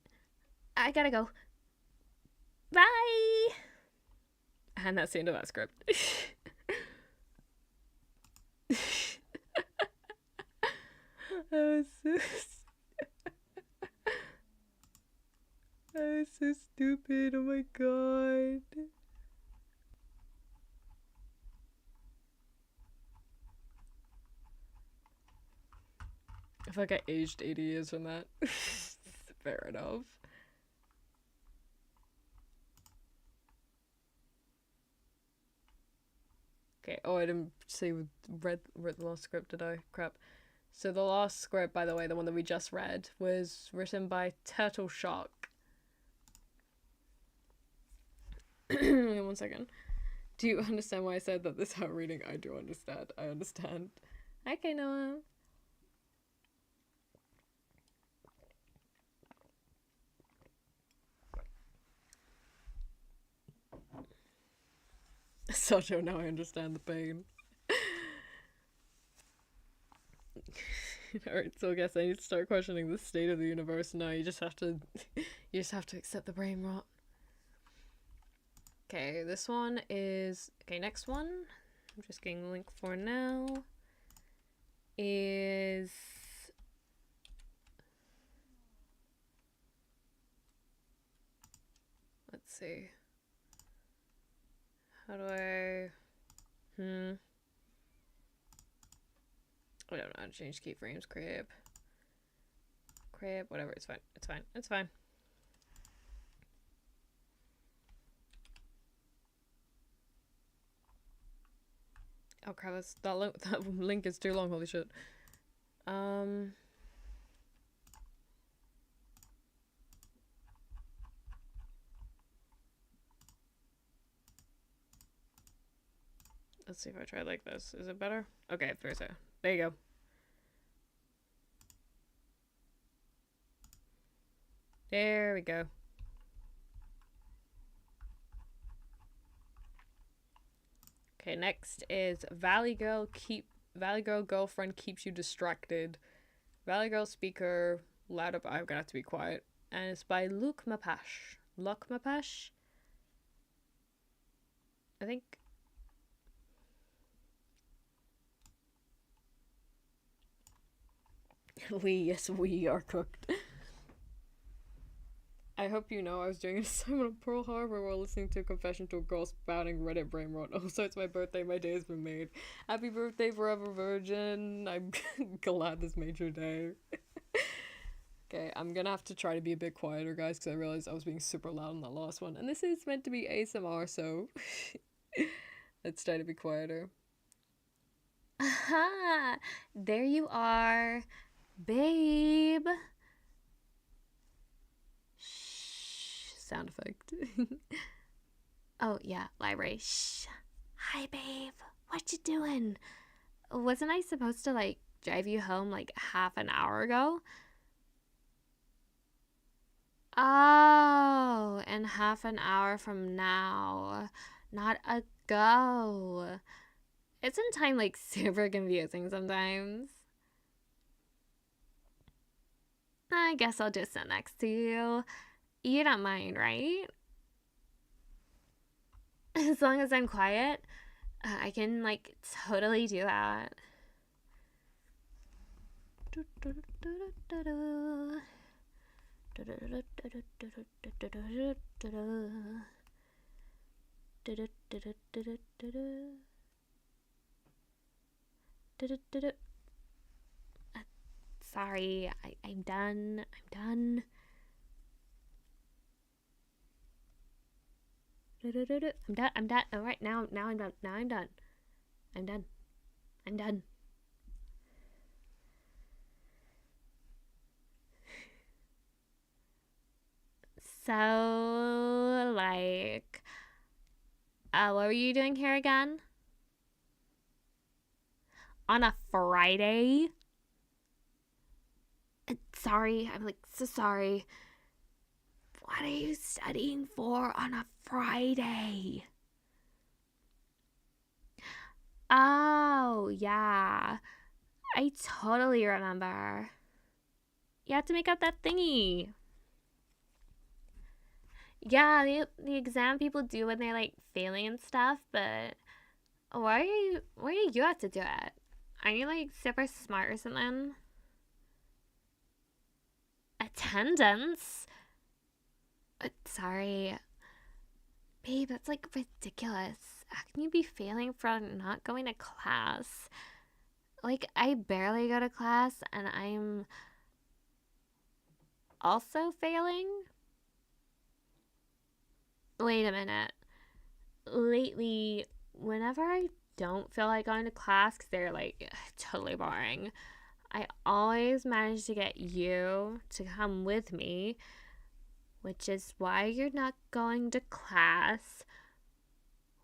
I gotta go. Bye! And that's the end of that script. That was so stupid. Oh my god. I feel like I aged 80 years from that. Fair enough. Okay, oh, I didn't say read the last script, did I? Crap. So the last script, by the way, the one that we just read, was written by Turtle Shark. 1 second. Do you understand why I said that this out reading? I do understand. I understand. Okay, Noah. Soto, now I understand the pain. Alright, so I guess I need to start questioning the state of the universe. No, you just have to accept the brain rot. Okay, this one is... Okay, next one. I'm just getting the link for now. Is... Let's see. How do I... I don't know how to change keyframes. Crap, whatever. It's fine. It's fine. It's fine. Oh crap, that link is too long, holy shit. Let's see if I try like this. Is it better? Okay, there you go. There we go. Okay, next is Valley Girl girlfriend keeps you distracted. Valley Girl speaker loud up. I'm gonna have to be quiet. And it's by Luke Mapash. I think. We are cooked. I hope you know I was doing an assignment on Pearl Harbor while listening to a confession to a girl spouting Reddit brain rot. Also, it's my birthday. My day has been made. Happy birthday, Forever Virgin. I'm glad this made your day. Okay, I'm gonna have to try to be a bit quieter, guys, because I realized I was being super loud on that last one. And this is meant to be ASMR, so let's try to be quieter. Aha! There you are, babe. Shh. Sound effect. Oh, yeah, library. Shh. Hi, babe. What you doing? Wasn't I supposed to, like, drive you home, like, half an hour ago? Oh, and half an hour from now. Not ago. Isn't time, like, super confusing sometimes? I guess I'll just sit next to you. You don't mind, right? As long as I'm quiet, I can, like, totally do that. Sorry, I'm done. I'm done. All right, now I'm done. I'm done. So, like, what were you doing here again? On a Friday? Sorry, I'm like so sorry. What are you studying for on a Friday? Oh, yeah. I totally remember. You have to make up that thingy. Yeah, the exam people do when they're like failing and stuff, but why do you have to do it? Are you like super smart or something? Attendance? Sorry. Babe, that's like ridiculous. How can you be failing from not going to class? Like, I barely go to class and I'm also failing? Wait a minute. Lately, whenever I don't feel like going to class because they're like totally boring, I always manage to get you to come with me, which is why you're not going to class,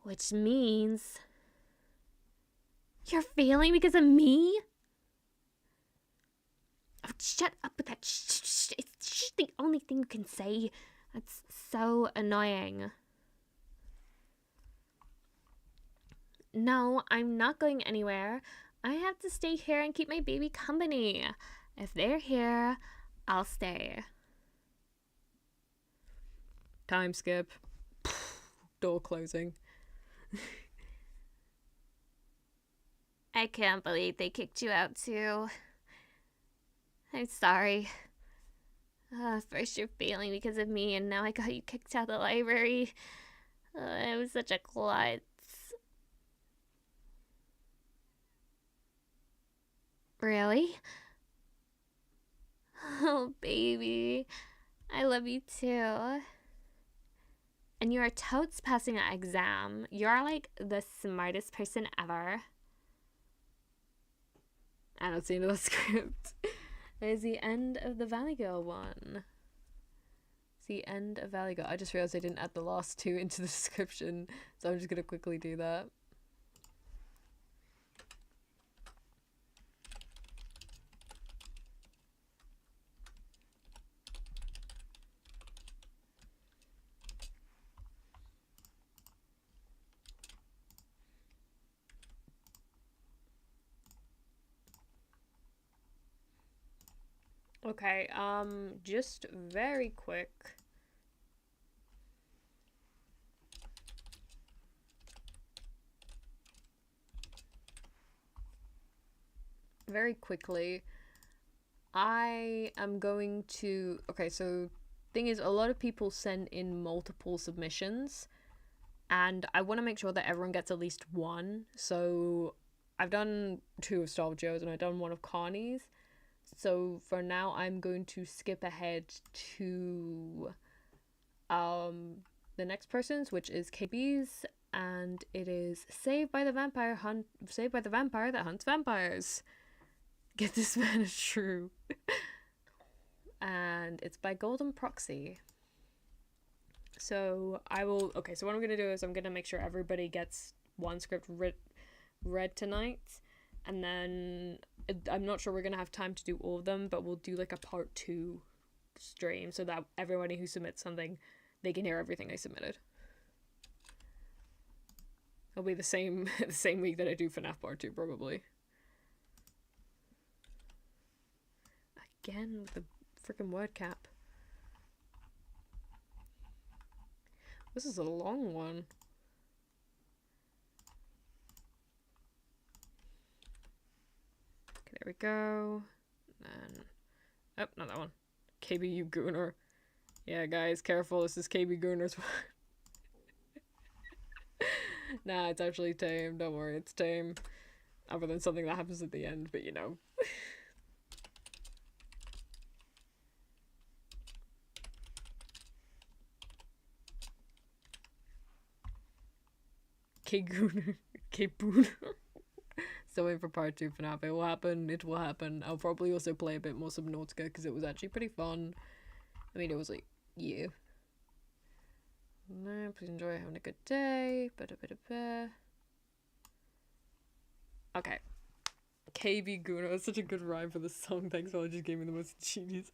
which means you're failing because of me? Oh, shut up with that shh. It's the only thing you can say. That's so annoying. No, I'm not going anywhere. I have to stay here and keep my baby company. If they're here, I'll stay. Time skip. Door closing. I can't believe they kicked you out too. I'm sorry. First you're failing because of me, and now I got you kicked out of the library. It was such a klutz. Really? Oh, baby. I love you too. And you are totes passing that exam. You're like the smartest person ever. I don't see into the script. That is the end of the Valley Girl one. It's the end of Valley Girl. I just realized I didn't add the last two into the description, so I'm just gonna quickly do that. Okay, just very quick. Very quickly, I am going to... Okay, so thing is, a lot of people send in multiple submissions, and I want to make sure that everyone gets at least one. So I've done 2 of Star Joe's and I've done 1 of Connie's. So for now, I'm going to skip ahead to the next person's, which is KB's, and it is Saved by the Vampire that hunts vampires. Get this man is true. And it's by Golden Proxy. So so what I'm gonna do is I'm gonna make sure everybody gets one script read tonight, and then I'm not sure we're gonna have time to do all of them, but we'll do like a part 2 stream so that everybody who submits something, they can hear everything I submitted. It'll be the same week that I do FNAF part 2 probably. Again with the freaking word cap. This is a long one. Okay, there we go. And oh, not that one. KBU Gooner. Yeah, guys, careful. This is KB Gooner's one. Nah, it's actually tame. Don't worry, it's tame. Other than something that happens at the end, but you know. K-Gooner. K-Booner. Still waiting for part 2 FNAF. It will happen. It will happen. I'll probably also play a bit more Subnautica because it was actually pretty fun. I mean, it was like, yeah. No, please enjoy having a good day. Ba-da-ba-da-ba. Okay. KB Gooner. That's such a good rhyme for the song. Thanks, Ollie just gave me the most genius.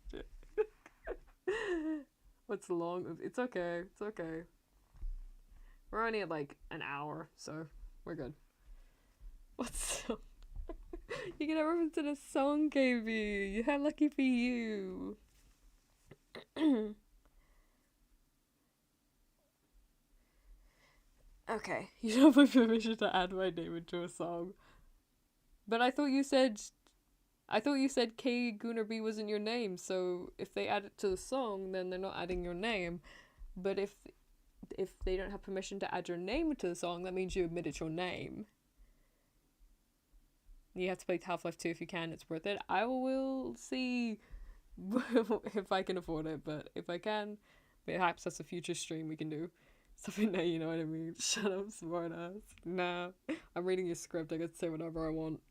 What's long? It's okay. It's okay. We're only at like an hour, so we're good. What song? You get a reference to the song, KB. How lucky for you. Okay, you don't have my permission to add my name into a song. But I thought you said K Gooner B wasn't your name, so if they add it to the song, then they're not adding your name. But if they don't have permission to add your name to the song, that means you admitted your name. You have to play Half-Life 2 if you can, it's worth it. I will see if I can afford it, but if I can, perhaps that's a future stream we can do. Something that, you know what I mean? Shut up, smart ass. Nah, I'm reading your script, I get to say whatever I want.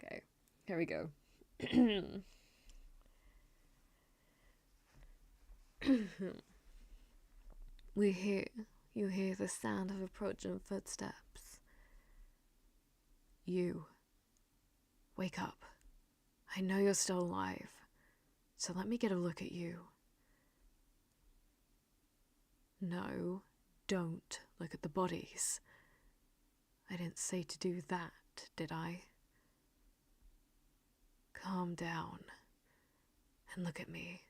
Okay, here we go. You hear the sound of approaching footsteps. You. Wake up. I know you're still alive, so let me get a look at you. No, don't look at the bodies. I didn't say to do that, did I? Calm down and look at me.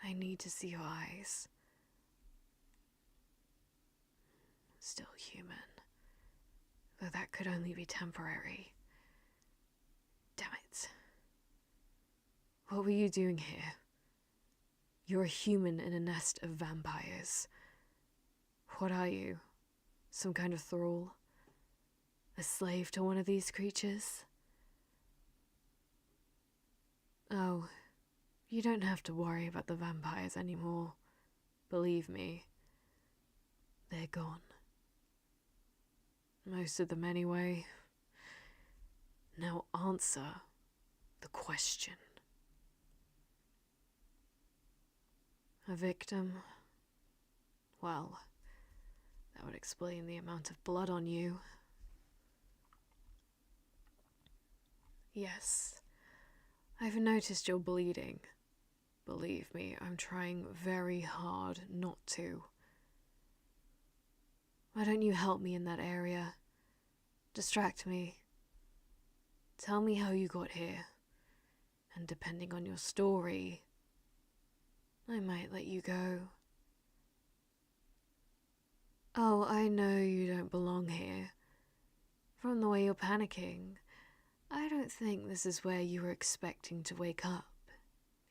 I need to see your eyes. Still human, though that could only be temporary. Damn it. What were you doing here? You're a human in a nest of vampires. What are you? Some kind of thrall? A slave to one of these creatures? Oh, you don't have to worry about the vampires anymore. Believe me, they're gone. Most of them anyway. Now answer the question. A victim? Well, that would explain the amount of blood on you. Yes, I've noticed you're bleeding. Believe me, I'm trying very hard not to. Why don't you help me in that area? Distract me. Tell me how you got here. And depending on your story, I might let you go. Oh, I know you don't belong here. From the way you're panicking, I don't think this is where you were expecting to wake up,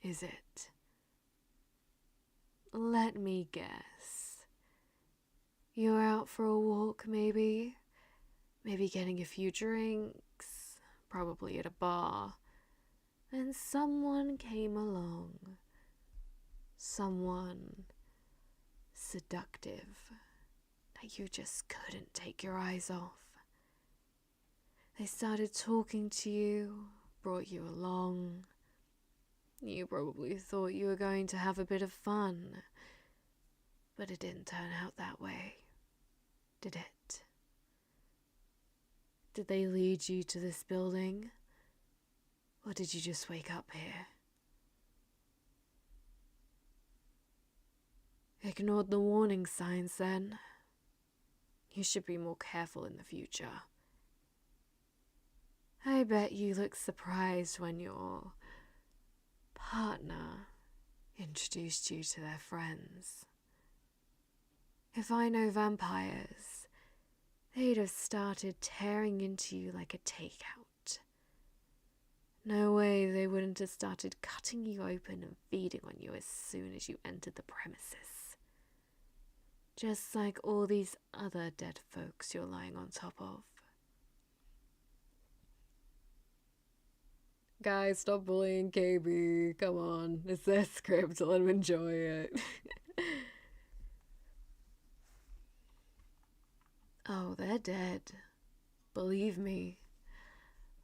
is it? Let me guess. You're out for a walk, maybe? Maybe getting a few drinks, probably at a bar. And someone came along. Someone seductive that you just couldn't take your eyes off. They started talking to you, brought you along. You probably thought you were going to have a bit of fun, but it didn't turn out that way, did it? Did they lead you to this building, or did you just wake up here? Ignored the warning signs then. You should be more careful in the future. I bet you look surprised when your partner introduced you to their friends. If I know vampires, they'd have started tearing into you like a takeout. No way they wouldn't have started cutting you open and feeding on you as soon as you entered the premises. Just like all these other dead folks you're lying on top of. Guys, stop bullying KB. Come on, it's their script. Let them enjoy it. Oh, they're dead. Believe me.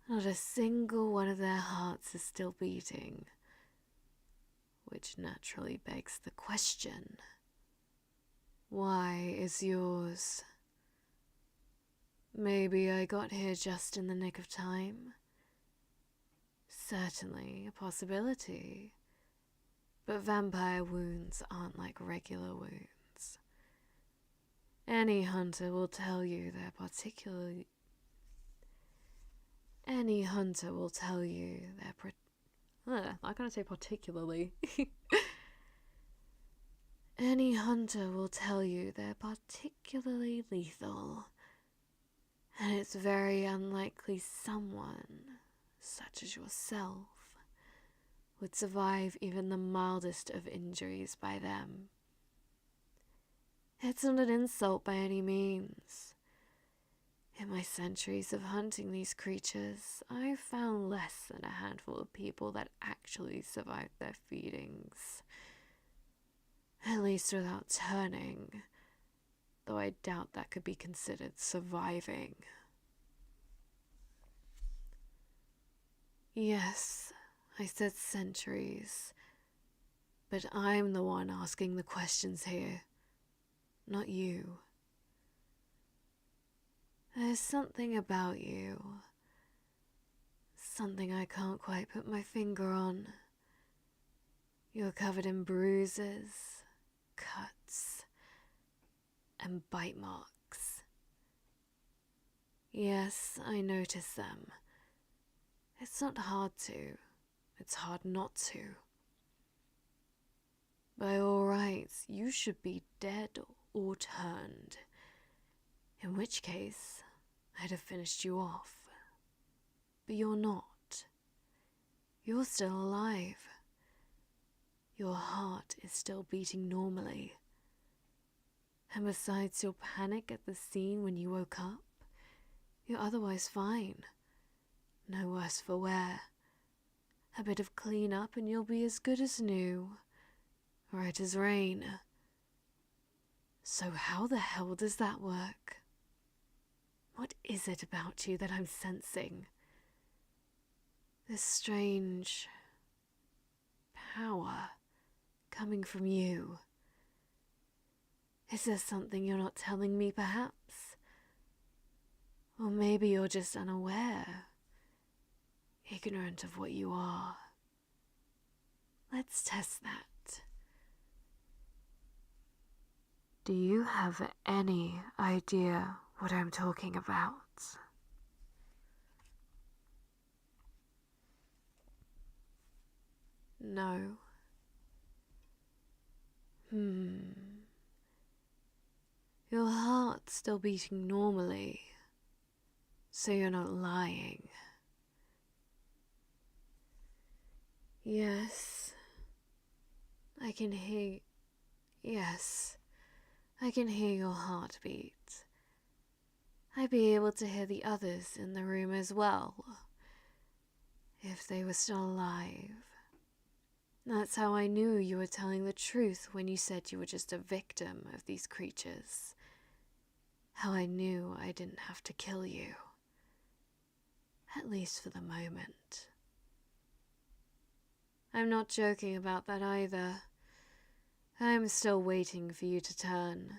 Not a single one of their hearts is still beating. Which naturally begs the question. Why is yours? Maybe I got here just in the nick of time. Certainly a possibility. But vampire wounds aren't like regular wounds. Any hunter will tell you they're particularly... Any hunter will tell you they're... I can't say particularly. Any hunter will tell you they're particularly lethal. And it's very unlikely someone, such as yourself, would survive even the mildest of injuries by them. It's not an insult by any means. In my centuries of hunting these creatures, I've found less than a handful of people that actually survived their feedings. At least without turning, though I doubt that could be considered surviving. Yes, I said centuries, but I'm the one asking the questions here, not you. There's something about you, something I can't quite put my finger on. You're covered in bruises, cuts, and bite marks. Yes, I notice them. It's not hard to. It's hard not to. By all rights, you should be dead or turned. In which case, I'd have finished you off. But you're not. You're still alive. Your heart is still beating normally. And besides your panic at the scene when you woke up, you're otherwise fine. No worse for wear. A bit of clean up and you'll be as good as new. Right as rain. So how the hell does that work? What is it about you that I'm sensing? This strange power coming from you. Is there something you're not telling me, perhaps? Or maybe you're just unaware, ignorant of what you are. Let's test that. Do you have any idea what I'm talking about? No. Your heart's still beating normally, so you're not lying. Yes, I can hear Yes, I can hear your heartbeat. I'd be able to hear the others in the room as well, if they were still alive. That's how I knew you were telling the truth when you said you were just a victim of these creatures. How I knew I didn't have to kill you. At least for the moment. I'm not joking about that either. I'm still waiting for you to turn.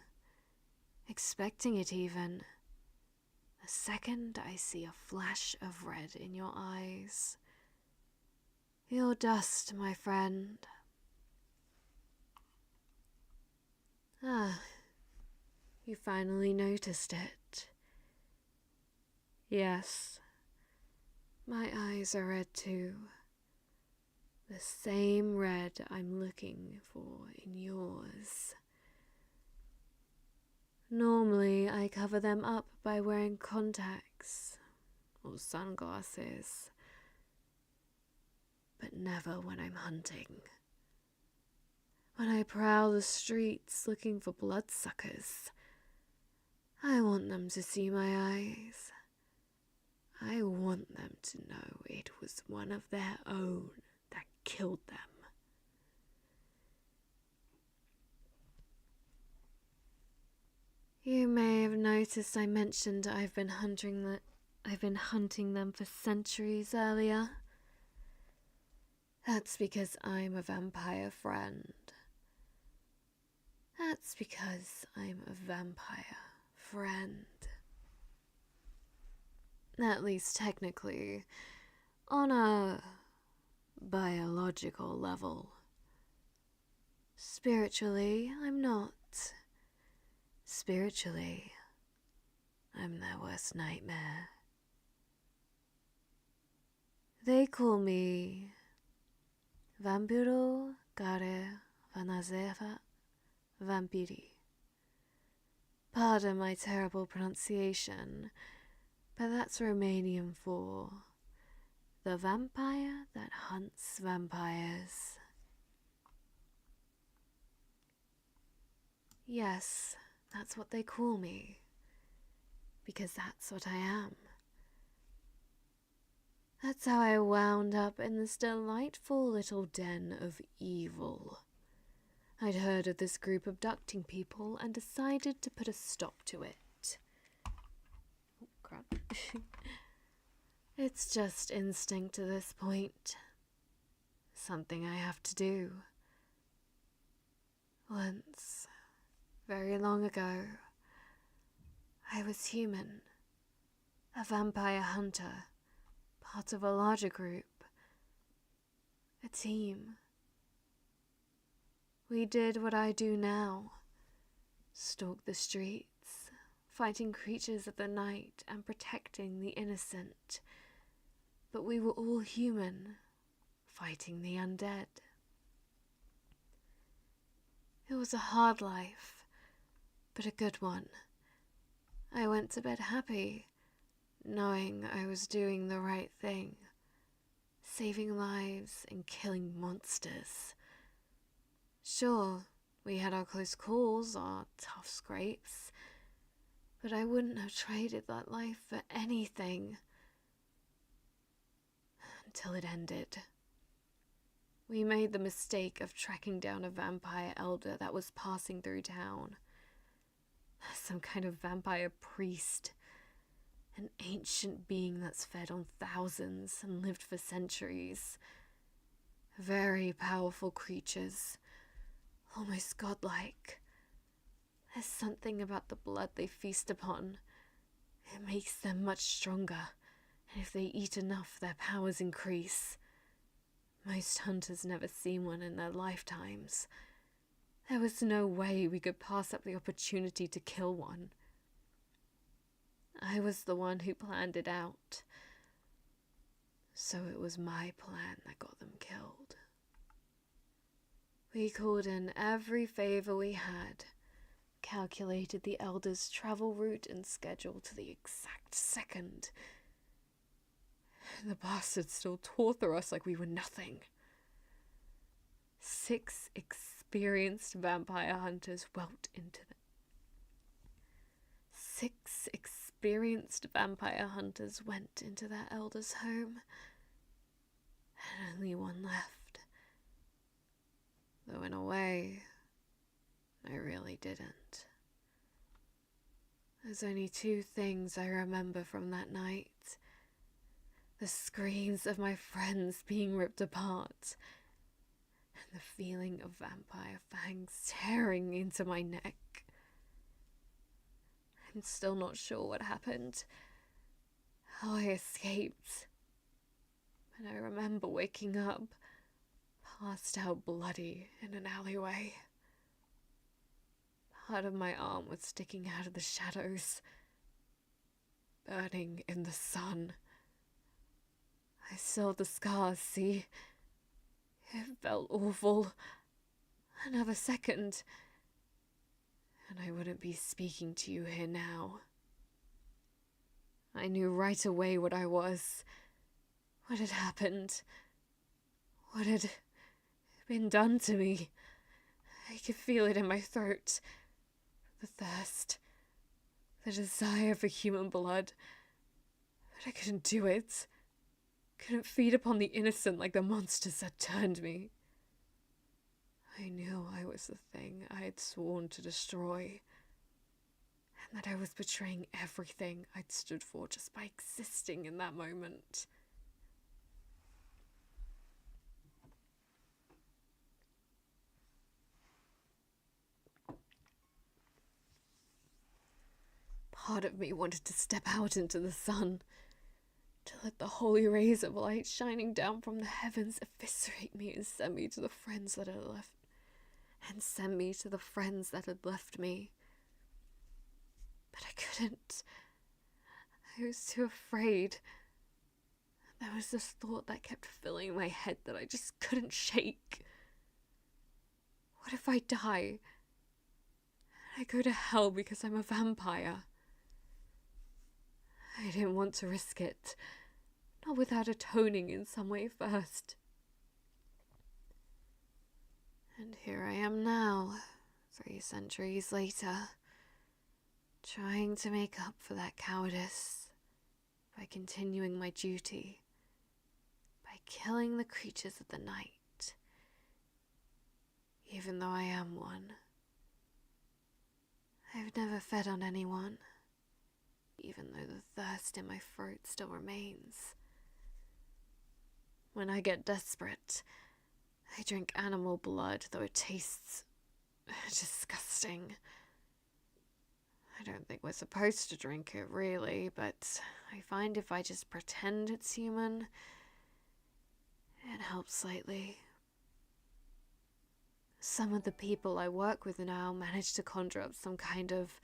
Expecting it even. The second I see a flash of red in your eyes. You're dust, my friend. Ah, you finally noticed it. Yes, my eyes are red too. The same red I'm looking for in yours. Normally, I cover them up by wearing contacts or sunglasses, but never when I'm hunting. When I prowl the streets looking for bloodsuckers, I want them to see my eyes. I want them to know it was one of their own that killed them. You may have noticed I mentioned I've been hunting them for centuries earlier. That's because I'm a vampire friend. That's because I'm a vampire friend. At least technically, on a biological level. Spiritually, I'm not. Spiritually, I'm their worst nightmare. They call me Vampiro care vanazeva vampiri. Pardon my terrible pronunciation, but that's Romanian for the vampire that hunts vampires. Yes, that's what they call me, because that's what I am. That's how I wound up in this delightful little den of evil. I'd heard of this group abducting people and decided to put a stop to it. Oh, crap. It's just instinct at this point. Something I have to do. Once, very long ago, I was human, a vampire hunter, part of a larger group, a team. We did what I do now, stalk the streets, fighting creatures of the night and protecting the innocent. But we were all human, fighting the undead. It was a hard life, but a good one. I went to bed happy, knowing I was doing the right thing, saving lives and killing monsters. Sure, we had our close calls, our tough scrapes, but I wouldn't have traded that life for anything. Until it ended. We made the mistake of tracking down a vampire elder that was passing through town. Some kind of vampire priest. An ancient being that's fed on thousands and lived for centuries. Very powerful creatures. Almost godlike. There's something about the blood they feast upon. It makes them much stronger. And if they eat enough, their powers increase. Most hunters never see one in their lifetimes. There was no way we could pass up the opportunity to kill one. I was the one who planned it out. So it was my plan that got them killed. We called in every favor we had, calculated the elder's travel route and schedule to the exact second. The bastards still tore through us like we were nothing. 6 experienced experienced vampire hunters went into the 6 experienced vampire hunters went into their elder's home, and only one left. Though in a way, I really didn't. There's only 2 things I remember from that night. The screams of my friends being ripped apart, and the feeling of vampire fangs tearing into my neck. I'm still not sure what happened, how I escaped, but I remember waking up, passed out bloody in an alleyway. Part of my arm was sticking out of the shadows, burning in the sun. I saw the scars, see? It felt awful. Another second, and I wouldn't be speaking to you here now. I knew right away what I was, what had happened, what had been done to me. I could feel it in my throat, the thirst, the desire for human blood, but I couldn't do it. Couldn't feed upon the innocent like the monsters had turned me. I knew I was the thing I had sworn to destroy, and that I was betraying everything I'd stood for just by existing in that moment. Part of me wanted to step out into the sun, to let the holy rays of light shining down from the heavens eviscerate me and send me to the friends that had left me. But I couldn't. I was too afraid. There was this thought that kept filling my head that I just couldn't shake. What if I die? And I go to hell because I'm a vampire? I didn't want to risk it, not without atoning in some way first. And here I am now, 3 centuries later, trying to make up for that cowardice by continuing my duty, by killing the creatures of the night, even though I am one. I've never fed on anyone, even though the thirst in my throat still remains. When I get desperate, I drink animal blood, though it tastes disgusting. I don't think we're supposed to drink it, really, but I find if I just pretend it's human, it helps slightly. Some of the people I work with now manage to conjure up some kind of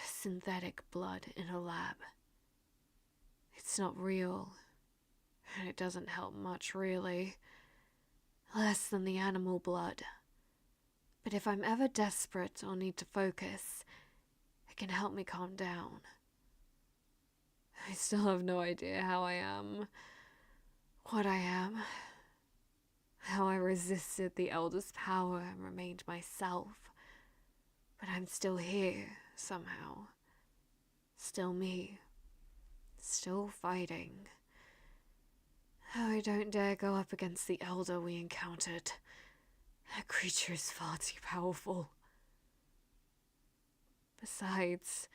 synthetic blood in a lab. It's not real, and it doesn't help much, really. Less than the animal blood. But if I'm ever desperate or need to focus, it can help me calm down. I still have no idea how I am, what I am, how I resisted the Elder's power and remained myself. But I'm still here, somehow. Still me. Still fighting. Oh, I don't dare go up against the Elder we encountered. That creature is far too powerful. Besides,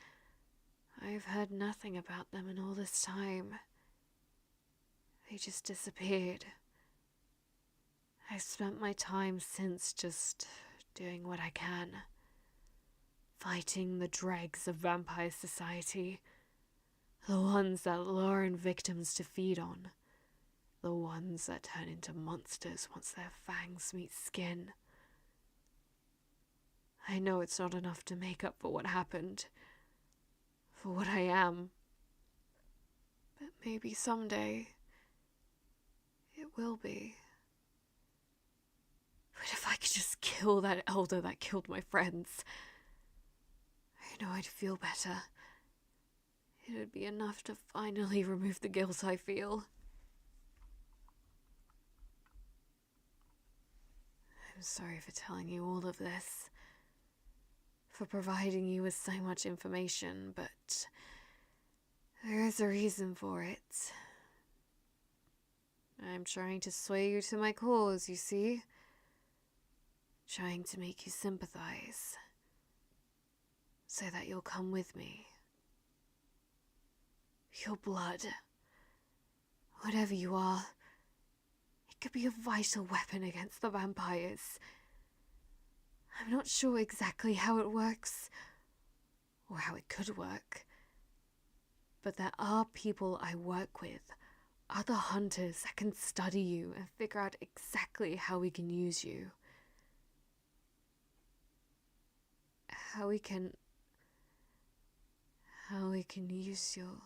I've heard nothing about them in all this time. They just disappeared. I've spent my time since just doing what I can. Fighting the dregs of vampire society. The ones that lure in victims to feed on. The ones that turn into monsters once their fangs meet skin. I know it's not enough to make up for what happened, for what I am. But maybe someday, it will be. But if I could just kill that Elder that killed my friends, I know I'd feel better. It would be enough to finally remove the guilt I feel. I'm sorry for telling you all of this, for providing you with so much information, but there is a reason for it. I'm trying to sway you to my cause, you see? Trying to make you sympathize, so that you'll come with me. Your blood, whatever you are, it could be a vital weapon against the vampires. I'm not sure exactly how it works, or how it could work, but there are people I work with, other hunters that can study you and figure out exactly how we can use you. How we can use your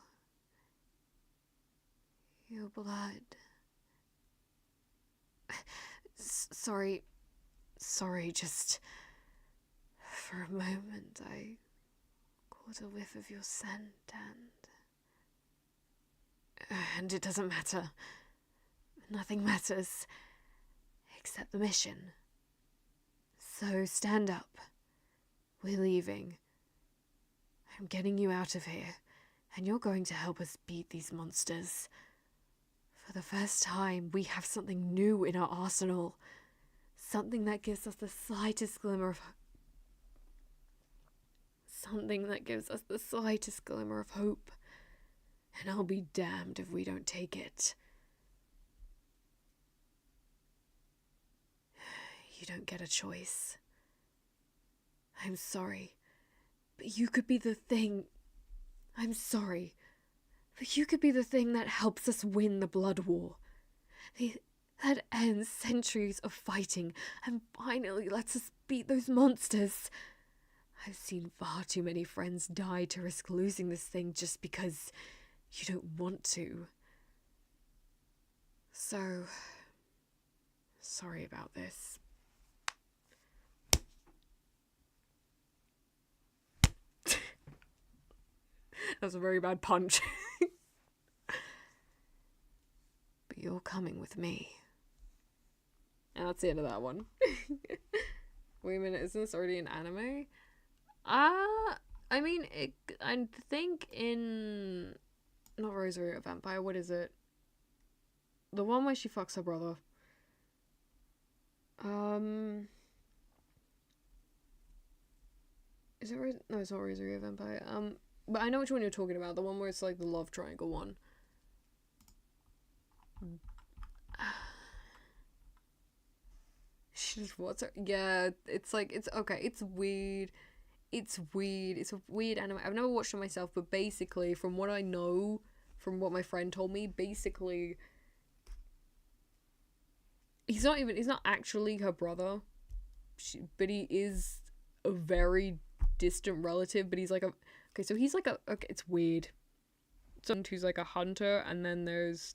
blood. Sorry, just for a moment I caught a whiff of your scent and it doesn't matter. Nothing matters except the mission. So stand up. We're leaving. I'm getting you out of here, and you're going to help us beat these monsters. For the first time, we have something new in our arsenal. Something that gives us the slightest glimmer of hope. And I'll be damned if we don't take it. You don't get a choice. I'm sorry, but you could be the thing. I'm sorry, but you could be the thing that helps us win the blood war. That ends centuries of fighting and finally lets us beat those monsters. I've seen far too many friends die to risk losing this thing just because you don't want to. So, sorry about this. That was a very bad punch. But you're coming with me. And that's the end of that one. Wait a minute, isn't this already an anime? I think in... Not Rosary of Vampire, what is it? The one where she fucks her brother. Is it No, it's not Rosary of Vampire. But I know which one you're talking about. The one where it's like the love triangle one. Yeah, it's like, it's okay. It's weird. It's a weird anime. I've never watched it myself, but basically, from what I know, from what my friend told me, basically, he's not actually her brother, but he is a very distant relative, but he's like a, okay, so he's like a, okay, it's weird. Someone who's like a hunter, and then there's,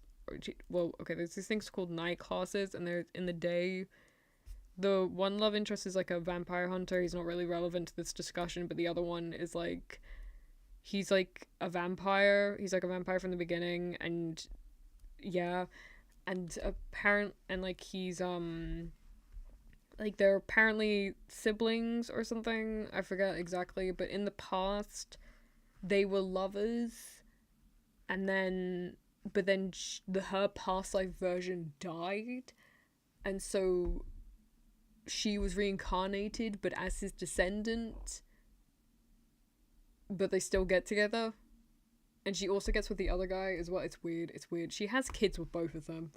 well, okay, there's these things called night classes, and there's, in the day, the one love interest is like a vampire hunter. He's not really relevant to this discussion, but the other one is like, he's like a vampire. He's like a vampire from the beginning, and yeah, and like he's like they're apparently siblings or something. I forget exactly, but in the past, they were lovers, and then her past life version died, and so she was reincarnated, but as his descendant, but they still get together, and she also gets with the other guy as well. It's weird. She has kids with both of them.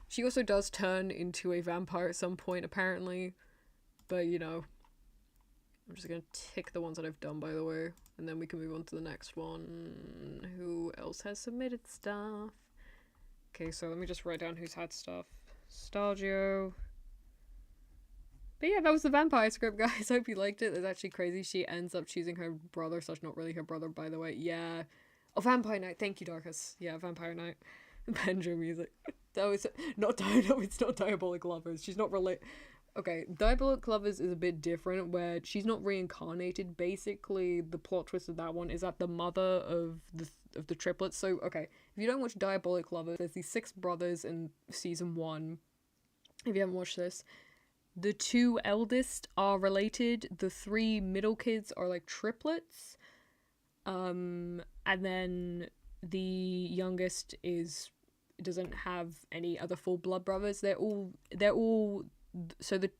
She also does turn into a vampire at some point, apparently, but you know, I'm just gonna tick the ones that I've done, by the way, and then we can move on to the next one. Who else has submitted stuff? Okay, so let me just write down who's had stuff. Stargio. But yeah, that was the vampire script, guys. Hope you liked it. It's actually crazy. She ends up choosing her brother, such not really her brother, by the way. Yeah. Oh, Vampire Night. Thank you, Darkus. Yeah, Vampire Night. Banjo music. That was not it's not Diabolic Lovers. She's not Okay, Diabolic Lovers is a bit different, where she's not reincarnated. Basically, the plot twist of that one is that the mother of the triplets. So, okay, if you don't watch Diabolic Lovers, there's these 6 brothers in season 1. If you haven't watched this, the two eldest are related. The three middle kids are like triplets. And then the youngest doesn't have any other full blood brothers. They're all so okay,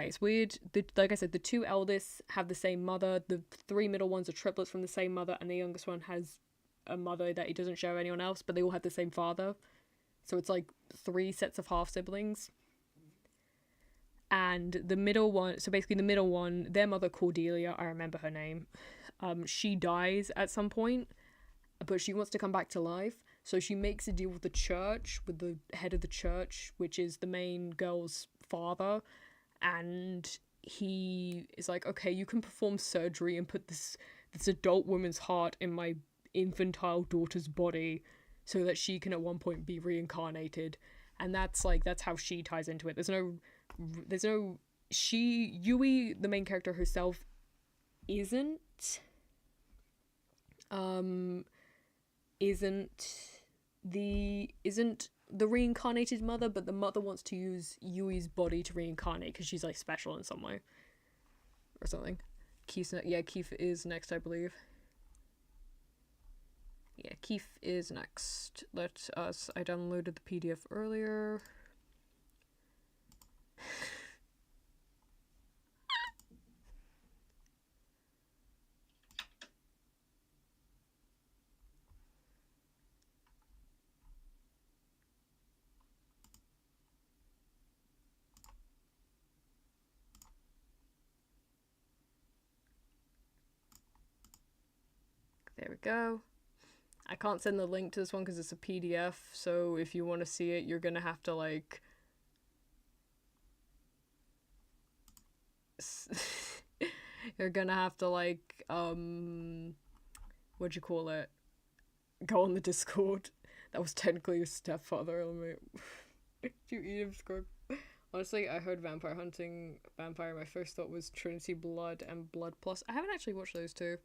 it's weird. Like I said, the two eldest have the same mother. The three middle ones are triplets from the same mother, and the youngest one has a mother that he doesn't share with anyone else, but they all have the same father. So it's like 3 sets of half siblings. And the middle one, so basically the middle one, their mother Cordelia, I remember her name. She dies at some point, but she wants to come back to life. So she makes a deal with the church, with the head of the church, which is the main girl's father. And he is like, okay, you can perform surgery and put this adult woman's heart in my infantile daughter's body so that she can at one point be reincarnated. And that's how she ties into it. Yui, the main character herself, isn't the reincarnated mother, but the mother wants to use Yui's body to reincarnate because she's like special in some way or something. Keith is next, I believe. Yeah, Keith is next. I downloaded the PDF earlier. There we go. I can't send the link to this one because it's a PDF, so if you want to see it, you're gonna have to like you're gonna have to like what'd you call it? Go on the Discord. That was technically your stepfather, Lamia. You eat him, Scorp. Honestly, I heard Vampire. My first thought was Trinity Blood and Blood Plus. I haven't actually watched those two.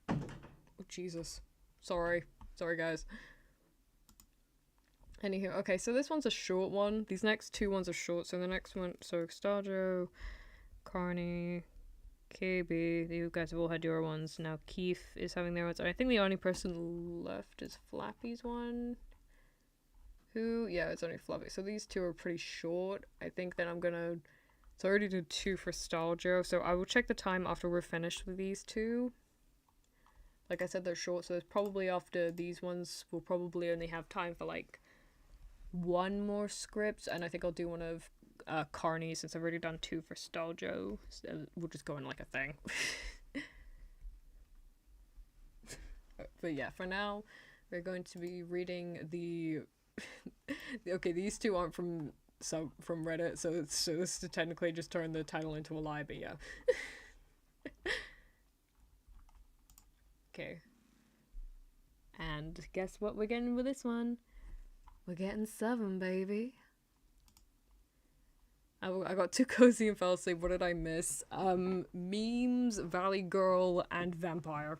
Oh, Jesus. Sorry, guys. Anywho, okay, so this one's a short one. These next 2 ones are short. So the next one, so Stajo, Carney, KB, you guys have all had your ones. Now Keith is having their ones. And I think the only person left is Flappy's one. Yeah, it's only Fluffy. So these 2 are pretty short. I think that I'm gonna... So I already did 2 for Staljo, so I will check the time after we're finished with these 2. Like I said, they're short, so it's probably after these ones, we'll probably only have time for like 1 more script, and I think I'll do one of Carney since I've already done 2 for Staljo. So we'll just go in like a thing. But yeah, for now, we're going to be reading the... Okay, these 2 aren't from Reddit, so this to technically just turn the title into a lie, but yeah. Okay. And guess what we're getting with this one? We're getting 7, baby. I got too cozy and fell asleep. What did I miss? Memes, Valley Girl, and Vampire.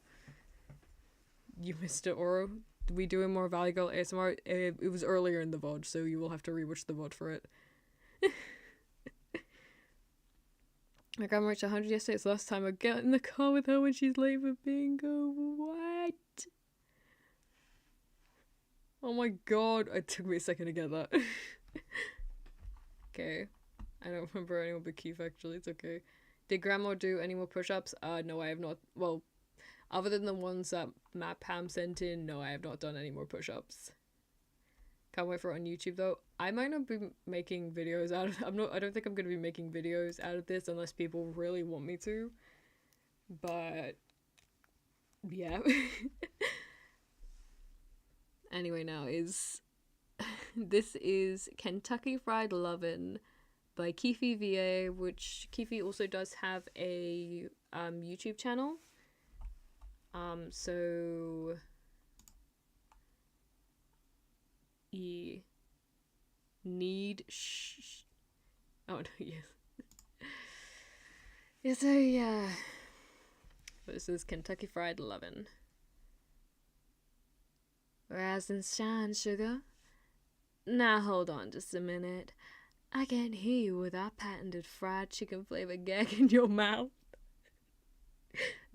You missed it, Oro. Did we do more Valley Girl ASMR? It was earlier in the VOD, so you will have to rewatch the VOD for it. My grandma reached 100 yesterday. It's the last time I get in the car with her when she's late for bingo. What? Oh my god. It took me a second to get that. Okay. I don't remember anyone but Keith, actually. It's okay. Did grandma do any more push-ups? No, I have not. Well, other than the ones that Matt Pam sent in, no, I have not done any more push-ups. Can't wait for it on YouTube though. I might not be making videos out of I don't think I'm gonna be making videos out of this unless people really want me to. But yeah. Anyway, now this is Kentucky Fried Lovin' by Keefe VA, which Keefe also does have a YouTube channel. So oh no, yes. Yeah, so yeah. This is Kentucky Fried Lovin'. Rise and shine, sugar. Now hold on just a minute. I can't hear you with our patented fried chicken flavor gag in your mouth.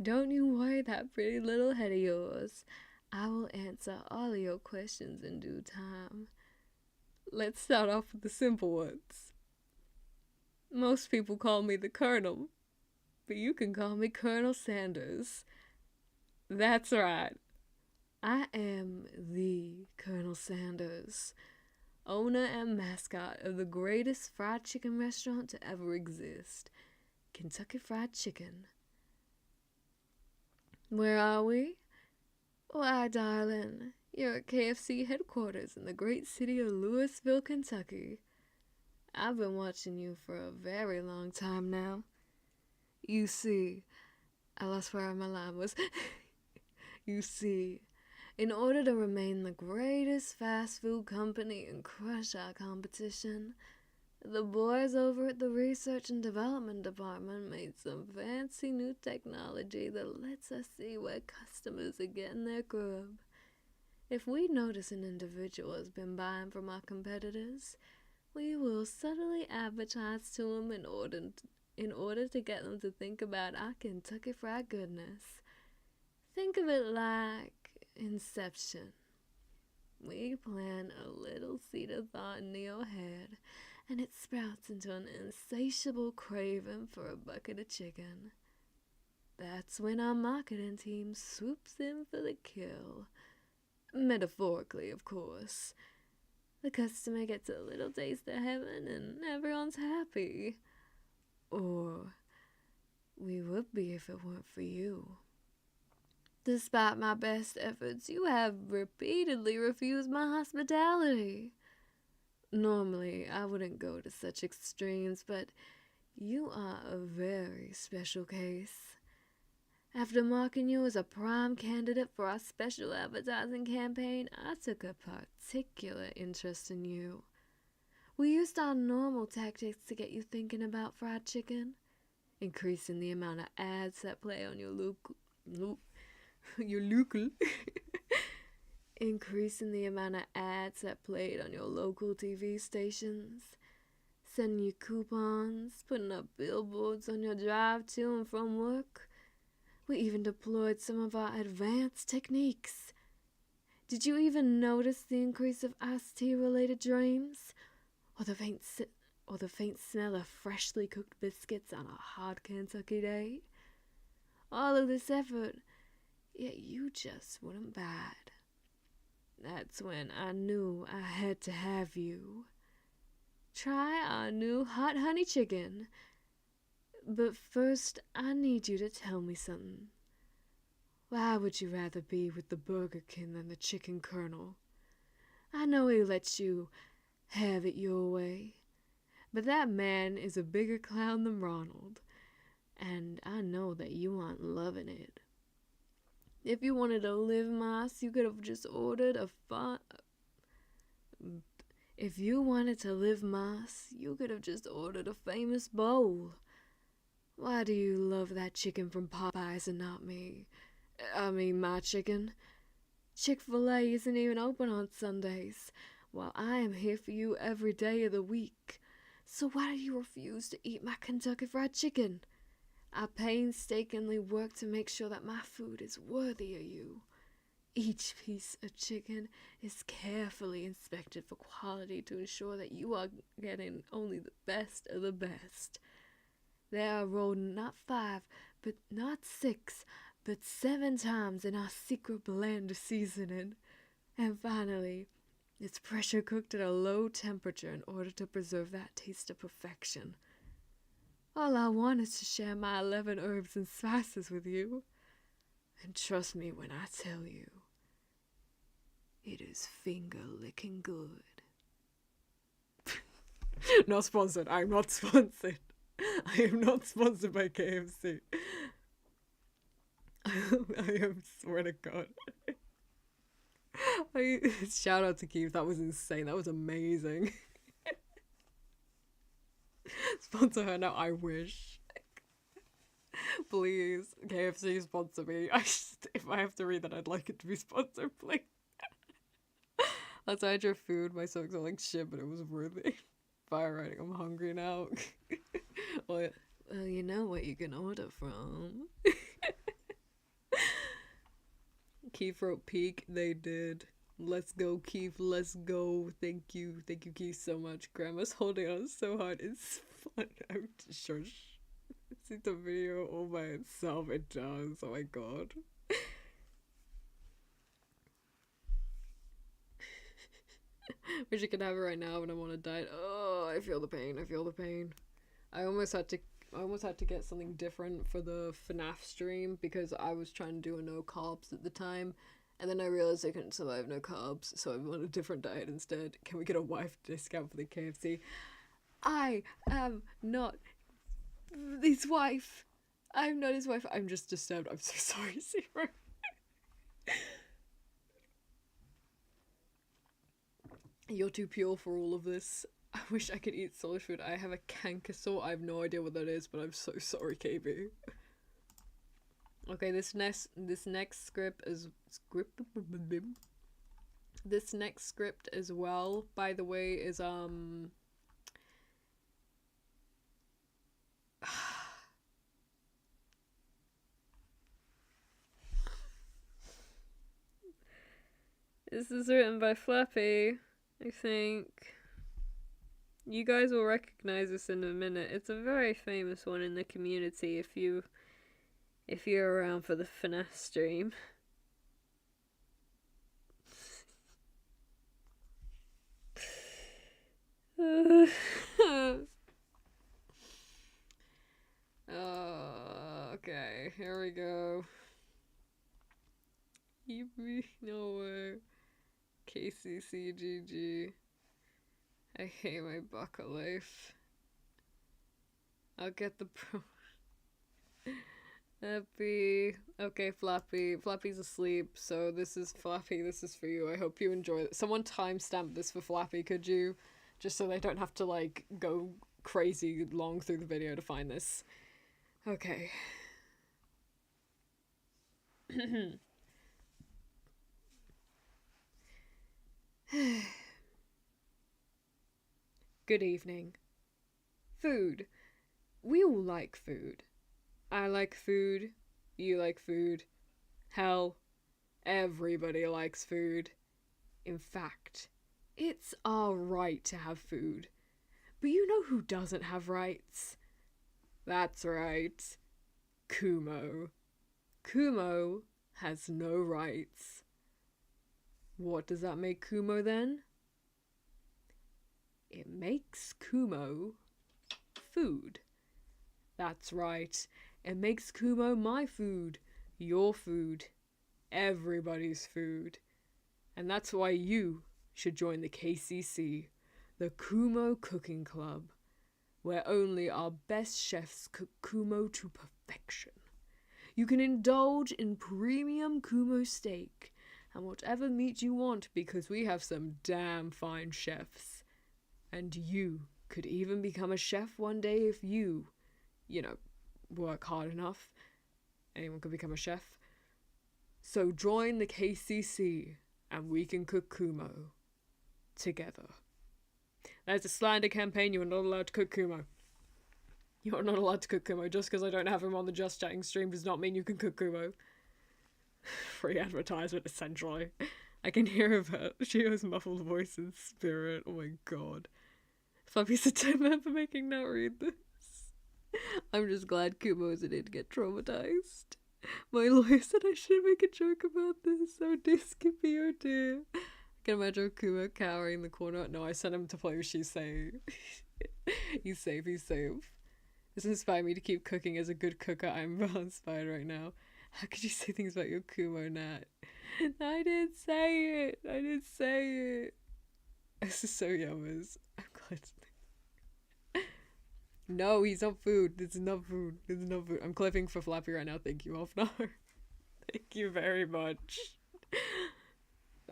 Don't you worry that pretty little head of yours. I will answer all of your questions in due time. Let's start off with the simple ones. Most people call me the Colonel, but you can call me Colonel Sanders. That's right. I am the Colonel Sanders, owner and mascot of the greatest fried chicken restaurant to ever exist, Kentucky Fried Chicken. Where are we? Why, darling, you're at KFC headquarters in the great city of Louisville, Kentucky. I've been watching you for a very long time now. You see, I lost where my line was. You see, in order to remain the greatest fast food company and crush our competition, the boys over at the Research and Development Department made some fancy new technology that lets us see where customers are getting their grub. If we notice an individual has been buying from our competitors, we will subtly advertise to them in order to get them to think about our Kentucky Fried goodness. Think of it like Inception. We plant a little seed of thought in your head, and it sprouts into an insatiable craving for a bucket of chicken. That's when our marketing team swoops in for the kill. Metaphorically, of course. The customer gets a little taste of heaven and everyone's happy. Or we would be if it weren't for you. Despite my best efforts, you have repeatedly refused my hospitality. Normally, I wouldn't go to such extremes, but you are a very special case. After marking you as a prime candidate for our special advertising campaign, I took a particular interest in you. We used our normal tactics to get you thinking about fried chicken, increasing the amount of ads that play on your increasing the amount of ads that played on your local TV stations, sending you coupons, putting up billboards on your drive to and from work. We even deployed some of our advanced techniques. Did you even notice the increase of iced tea related dreams? Or the faint smell of freshly cooked biscuits on a hot Kentucky day? All of this effort, yet you just wouldn't bite. That's when I knew I had to have you. Try our new hot honey chicken. But first, I need you to tell me something. Why would you rather be with the Burger King than the Chicken Colonel? I know he lets you have it your way, but that man is a bigger clown than Ronald, and I know that you aren't loving it. If you wanted to live mas, you could have just ordered a famous bowl. Why do you love that chicken from Popeyes and not me? My chicken. Chick-fil-A isn't even open on Sundays, while I am here for you every day of the week. So why do you refuse to eat my Kentucky Fried Chicken? I painstakingly work to make sure that my food is worthy of you. Each piece of chicken is carefully inspected for quality to ensure that you are getting only the best of the best. They are rolled not 5, but not 6, but 7 times in our secret blend seasoning. And finally, it's pressure cooked at a low temperature in order to preserve that taste of perfection. All I want is to share my 11 herbs and spices with you. And trust me when I tell you, it is finger-licking good. Not sponsored. I'm not sponsored. I am not sponsored by KFC. I am, swear to God. Shout out to Keith. That was insane. That was amazing. Sponsor her now. I wish. Please, KFC sponsor me. If I have to read that, I'd like it to be sponsored, please. Outside your food, my songs are like shit, but it was worth it. fire writing. I'm hungry now. Well, you know what you can order from. Keith wrote peak. They did. Let's go, Keith. Let's go. Thank you, Keith, so much. Grandma's holding on so hard. It's fun. I'm shush. See the video all by itself. It does. Oh my god. Wish I could have it right now, but I'm on a diet. Oh, I feel the pain. I almost had to get something different for the FNAF stream because I was trying to do a no carbs at the time, and then I realized I couldn't survive no carbs, so I'm on a different diet instead. Can we get a wife discount for the KFC? I am not his wife. I'm not his wife. I'm just disturbed. I'm so sorry, Zero. You're too pure for all of this. I wish I could eat solid food. I have a canker sore. I have no idea what that is, but I'm so sorry, KB. Okay, this next script is this next script as well, by the way, is This is written by Flappy, I think. You guys will recognize this in a minute. It's a very famous one in the community if you're around for the FNAF stream. Okay, here we go. No way. KCCGG. I hate my bucket life. I'll get the pro. Flappy. Okay, Flappy. Flappy's asleep, so this is Flappy. This is for you. I hope you enjoy it. Someone timestamp this for Flappy, could you? Just so they don't have to, like, go crazy long through the video to find this. Okay. Good evening. Food. We all like food. I like food. You like food. Hell, everybody likes food. In fact, it's our right to have food. But you know who doesn't have rights? That's right. Kumo. Kumo has no rights. What does that make Kumo then? It makes Kumo food. That's right. It makes Kumo my food, your food, everybody's food. And that's why you should join the KCC, the Kumo Cooking Club, where only our best chefs cook Kumo to perfection. You can indulge in premium Kumo steak and whatever meat you want because we have some damn fine chefs. And you could even become a chef one day if you work hard enough. Anyone could become a chef. So join the KCC and we can cook Kumo together. That's a slander campaign. You are not allowed to cook Kumo. You are not allowed to cook Kumo. Just because I don't have him on the Just Chatting stream does not mean you can cook Kumo. Free advertisement, essentially. I can hear her. She has muffled voice in spirit. Oh my god. Fluffy's a time man for making Nat read this. I'm just glad Kumo didn't get traumatized. My lawyer said I shouldn't make a joke about this. Oh dear, Skippy, oh dear. I can imagine Kumo cowering in the corner. No, I sent him to play with She's Safe. He's safe, he's safe. This inspired me to keep cooking. As a good cooker, I'm well inspired right now. How could you say things about your Kumo, Nat? I didn't say it. I didn't say it. This is so yummers. I'm glad. No, he's not food. It's not food. It's not food. I'm clipping for Flappy right now. Thank you, Offnar. Thank you very much.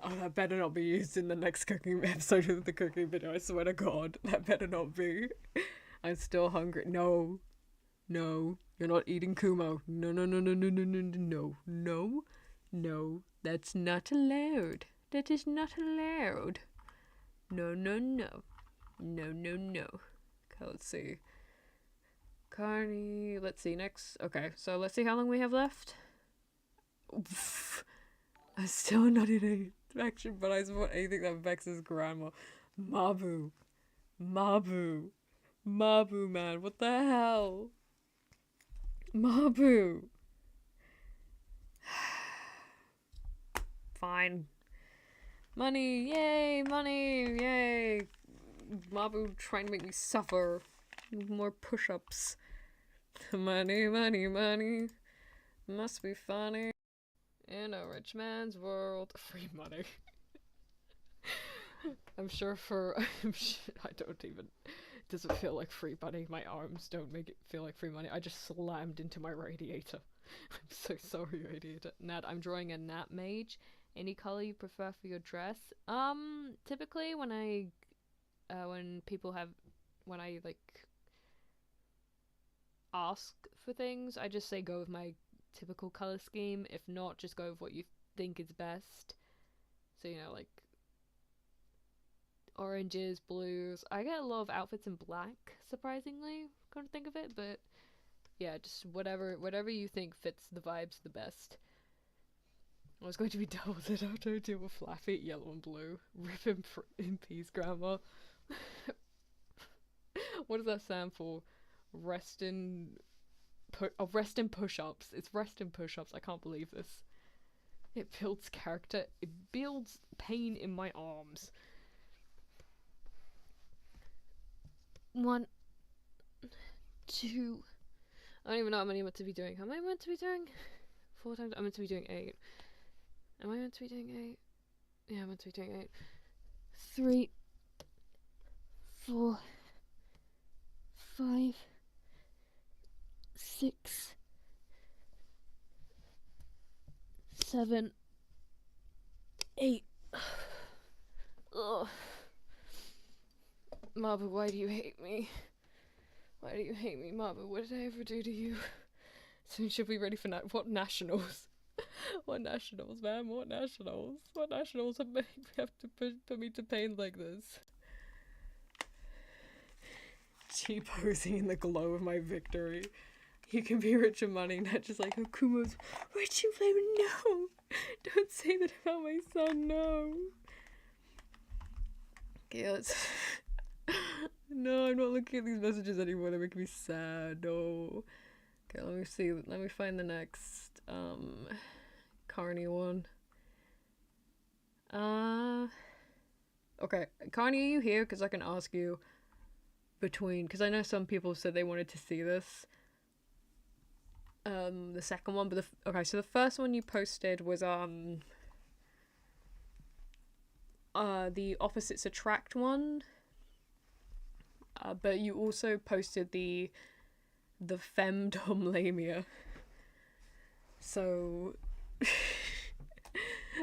Oh, that better not be used in the next cooking episode of the cooking video. I swear to God, that better not be. I'm still hungry. No. No. You're not eating Kumo. No, no, no, no, no, no, no, no, no. No. That's not allowed. That is not allowed. No, no, no. No, no, no. Okay, let's see. Carney, let's see, next. Okay, so let's see how long we have left. I'm still not in a action, but I support anything that vexes grandma. Mabu. Mabu. Mabu, man, what the hell? Mabu. Fine. Money, yay, money, yay. Mabu trying to make me suffer. More push-ups. Money, money, money. Must be funny. In a rich man's world. Free money. I'm sure I don't even, it doesn't feel like free money. My arms don't make it feel like free money. I just slammed into my radiator. I'm so sorry, radiator. Nat, I'm drawing a Nat mage. Any color you prefer for your dress? Typically when I like ask for things, I just say go with my typical color scheme. If not, just go with what you think is best. So, you know, like oranges, blues. I get a lot of outfits in black, surprisingly, come to think of it, but yeah, just whatever you think fits the vibes the best. I was going to be doubled it after I deal with flappy, yellow and blue. Rip in peace, grandma. What does that stand for? Rest in push-ups. It's rest in push-ups. I can't believe this. It builds character. It builds pain in my arms. 1, 2. I don't even know how many I'm meant to be doing. How am I meant to be doing? 4 times. I'm meant to be doing 8. Am I meant to be doing 8? Yeah, I'm meant to be doing 8. 3, 4, 5, 6, 7, 8. Ugh. Marba, why do you hate me? Why do you hate me, Marba? What did I ever do to you? So should we be ready for what nationals? What nationals, man? What nationals? What nationals have to put me to pain like this? T-posing in the glow of my victory. You can be rich in money, not just like, oh, Kumo's rich in flavor. No! Don't say that about my son, no! Okay, let's... No, I'm not looking at these messages anymore. They're making me sad. No. Okay, let me see. Let me find the next Carney one. Okay, Carney, are you here? Because I can ask you because I know some people said they wanted to see this. The second one, but okay, so the first one you posted was the opposites attract one. But you also posted the femdom Lamia. So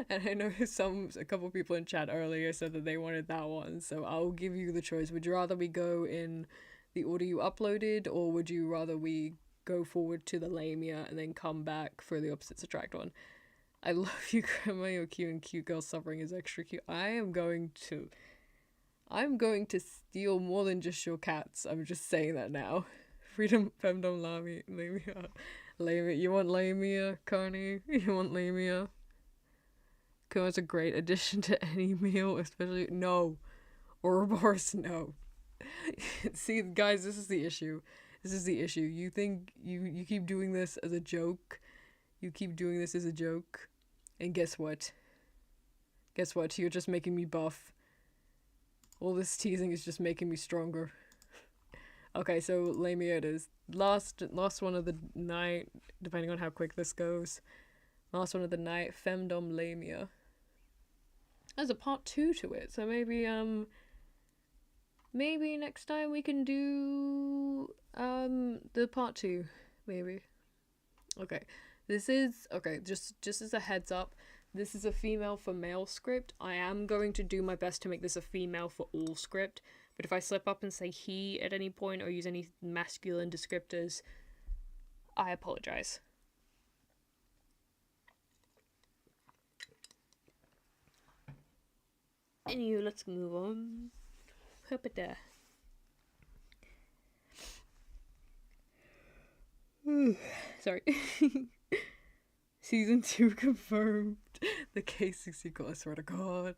and I know a couple people in chat earlier said that they wanted that one, so I'll give you the choice. Would you rather we go in the order you uploaded, or would you rather we go forward to the Lamia and then come back for the opposites attract one? I love you, Grandma. You're cute, and cute girl suffering is extra cute. I'm going to steal more than just your cats. I'm just saying that now. Freedom, femdom, Lamia. Lamia. You want Lamia, Carney? You want Lamia? Kumo's a great addition to any meal, especially... No. Ouroboros, no. See, guys, this is the issue. You think you keep doing this as a joke. And guess what? You're just making me buff. All this teasing is just making me stronger. Okay, so Lamia it is. Last one of the night, depending on how quick this goes. Last one of the night, femdom Lamia. There's a part 2 to it, so maybe next time we can do the part 2, maybe. Okay. Just as a heads up, this is a female for male script. I am going to do my best to make this a female for all script, but if I slip up and say he at any point or use any masculine descriptors, I apologize. Anyway, let's move on. Sorry. Season 2 confirmed. The K60 got, I swear to God.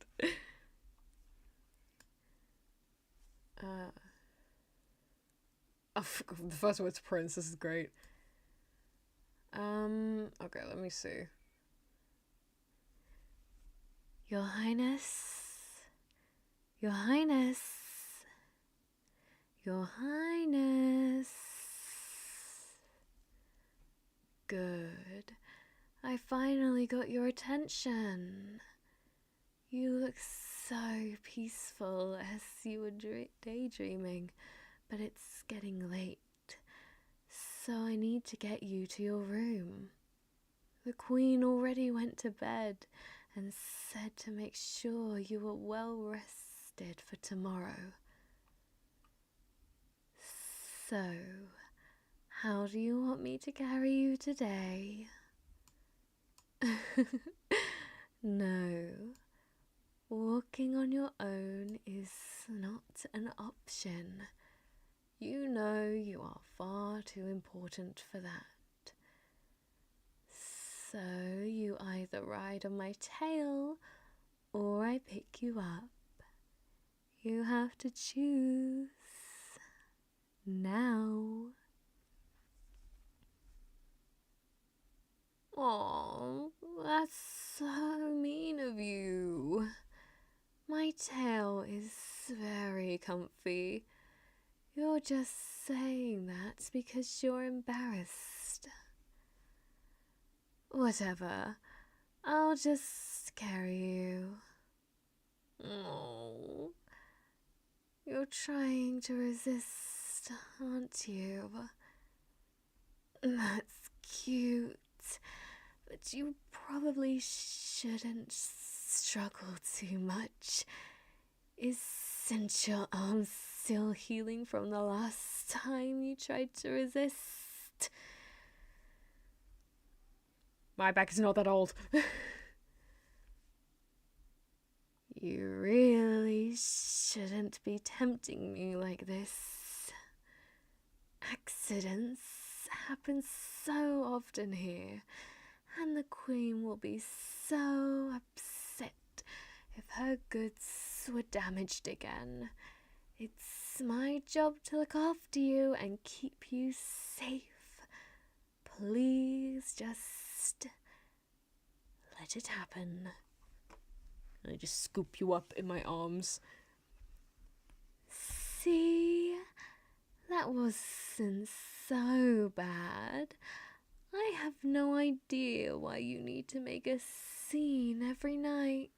The first word's Prince, this is great. Okay, let me see. Your Highness, Your Highness, Your Highness. Good. I finally got your attention. You look so peaceful as you were daydreaming, but it's getting late, so I need to get you to your room. The Queen already went to bed and said to make sure you were well rested for tomorrow. So, how do you want me to carry you today? No, walking on your own is not an option. You know you are far too important for that. So you either ride on my tail or I pick you up. You have to choose now. Oh, that's so mean of you. My tail is very comfy. You're just saying that because you're embarrassed. Whatever, I'll just carry you. Oh, you're trying to resist, aren't you? That's cute, but you probably shouldn't struggle too much. Isn't your arm still healing from the last time you tried to resist? My back is not that old. You really shouldn't be tempting me like this. Accidents happen so often here, and the Queen will be so upset if her goods were damaged again. It's my job to look after you and keep you safe. Please just let it happen. I just scoop you up in my arms. See? That wasn't so bad. I have no idea why you need to make a scene every night.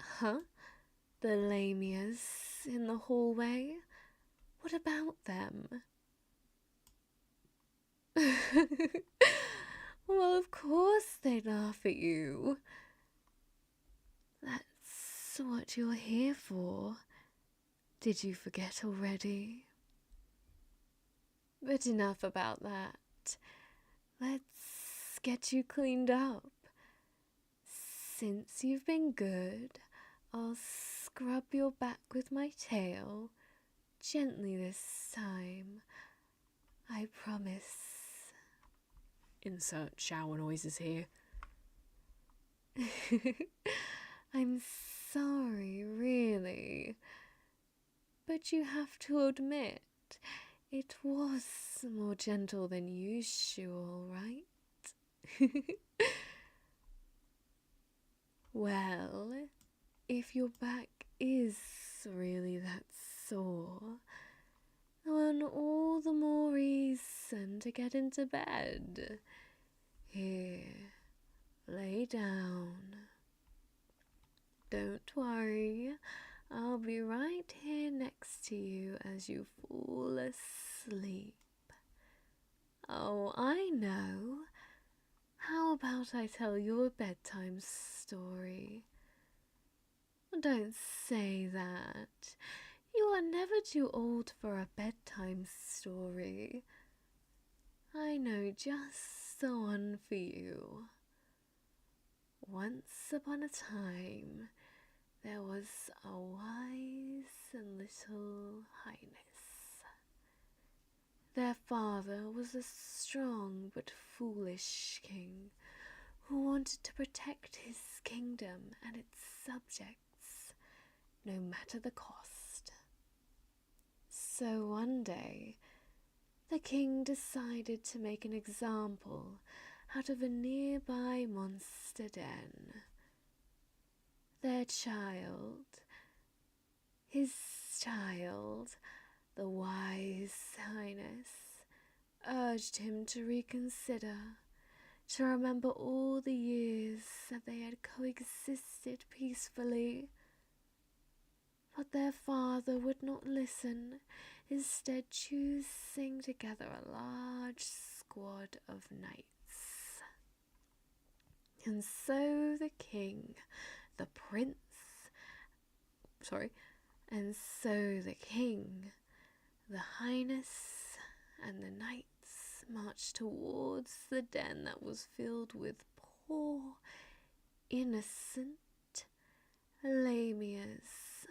Huh? The Lamias in the hallway? What about them? Well, of course they'd laugh at you. That's what you're here for. Did you forget already? But enough about that. Let's get you cleaned up. Since you've been good, I'll scrub your back with my tail. Gently this time. I promise. Insert shower noises here. I'm sorry, really. But you have to admit, it was more gentle than usual, right? Well, if your back is really that sore, then all the more reason to get into bed. Here, lay down. Don't worry, I'll be right here next to you as you fall asleep. Oh, I know. How about I tell you a bedtime story? Don't say that. You are never too old for a bedtime story. I know just the one for you. Once upon a time, there was a wise and little highness. Their father was a strong but foolish king who wanted to protect his kingdom and its subjects, no matter the cost. So one day, the king decided to make an example out of a nearby monster den. His child, the wise highness, urged him to reconsider, to remember all the years that they had coexisted peacefully. But their father would not listen, instead choosing to gather a large squad of knights. And so the king, the highness, and the knights marched towards the den that was filled with poor, innocent Lamias.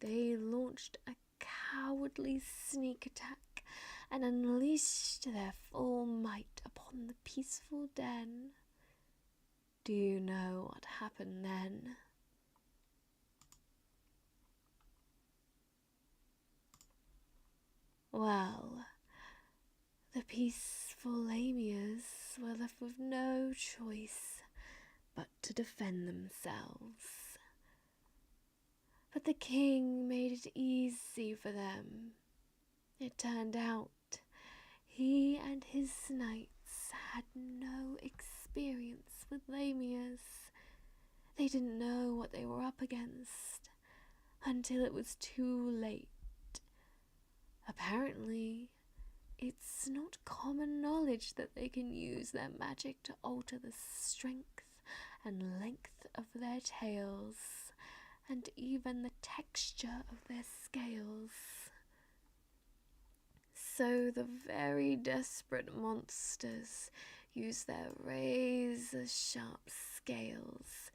They launched a cowardly sneak attack and unleashed their full might upon the peaceful den. Do you know what happened then? Well, the peaceful Lamias were left with no choice but to defend themselves. But the king made it easy for them. It turned out he and his knights had no experience with Lamias. They didn't know what they were up against until it was too late. Apparently, it's not common knowledge that they can use their magic to alter the strength and length of their tails, and even the texture of their scales. So the very desperate monsters use their razor-sharp scales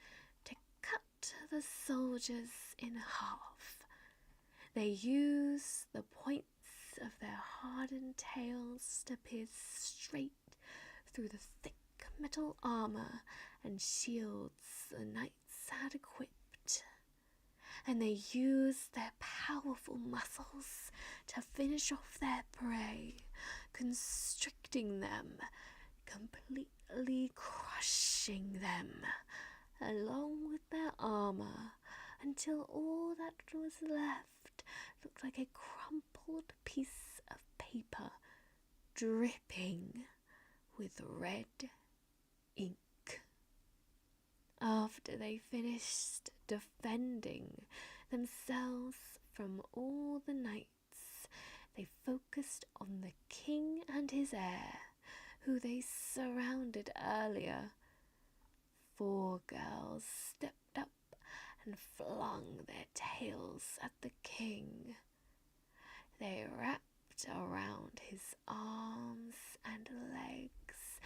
to cut the soldiers in half. They use the points of their hardened tails to pierce straight through the thick metal armor and shields the knights had equipped. And they use their powerful muscles to finish off their prey, constricting them, completely crushing them, along with their armor, until all that was left looked like a crumpled piece of paper dripping with red ink. After they finished defending themselves from all the knights, they focused on the king and his heir, who they surrounded earlier. 4 girls stepped up and flung their tails at the king. They wrapped around his arms and legs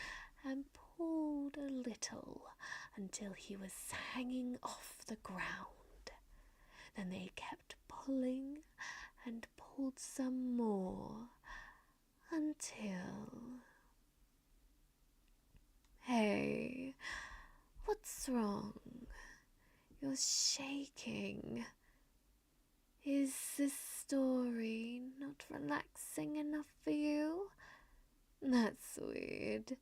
and pulled a little until he was hanging off the ground. Then they kept pulling and pulled some more until... Hey, what's wrong? You're shaking. Is this story not relaxing enough for you? That's weird.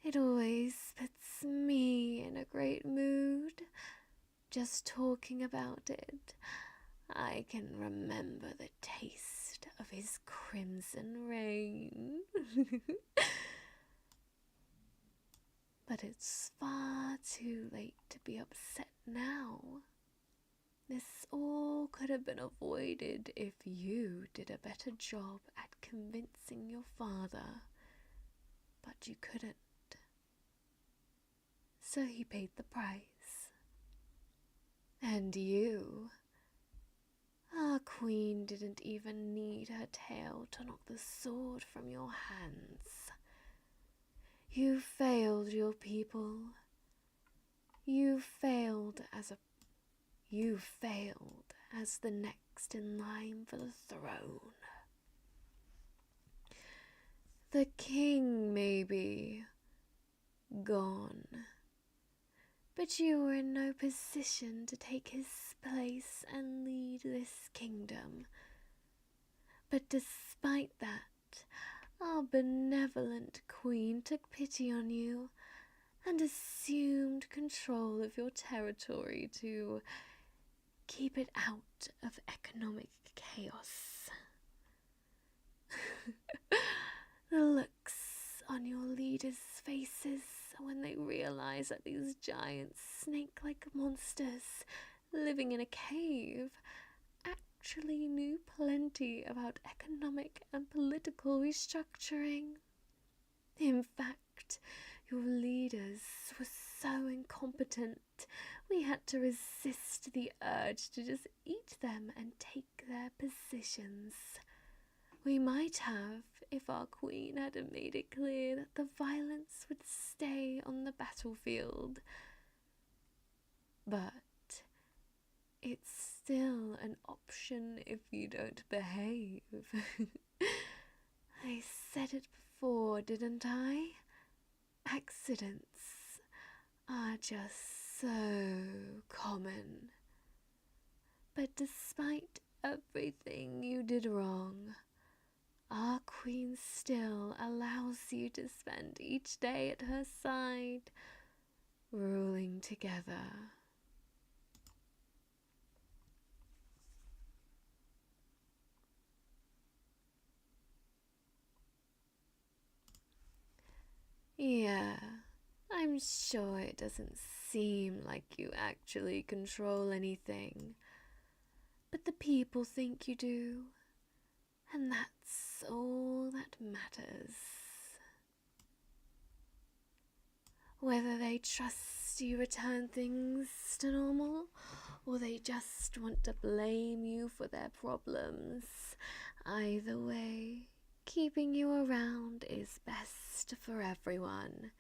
It always puts me in a great mood. Just talking about it, I can remember the taste of his crimson rain. But it's far too late to be upset now. This all could have been avoided if you did a better job at convincing your father, but you couldn't. So he paid the price. And you, our queen, didn't even need her tail to knock the sword from your hands. You failed your people. You failed as the next in line for the throne. The king may be gone, but you were in no position to take his place and lead this kingdom. But despite that, our benevolent queen took pity on you and assumed control of your territory to keep it out of economic chaos. The looks on your leaders' faces when they realize that these giant snake-like monsters living in a cave actually knew plenty about economic and political restructuring. In fact, your leaders were so incompetent, we had to resist the urge to just eat them and take their positions. We might have if our queen had made it clear that the violence would stay on the battlefield. But it's still an option if you don't behave. I said it before, didn't I? Accidents are just so common. But despite everything you did wrong, our queen still allows you to spend each day at her side, ruling together. Yeah, I'm sure it doesn't seem like you actually control anything, but the people think you do, and that's all that matters. Whether they trust you return things to normal, or they just want to blame you for their problems, either way, keeping you around is best for everyone,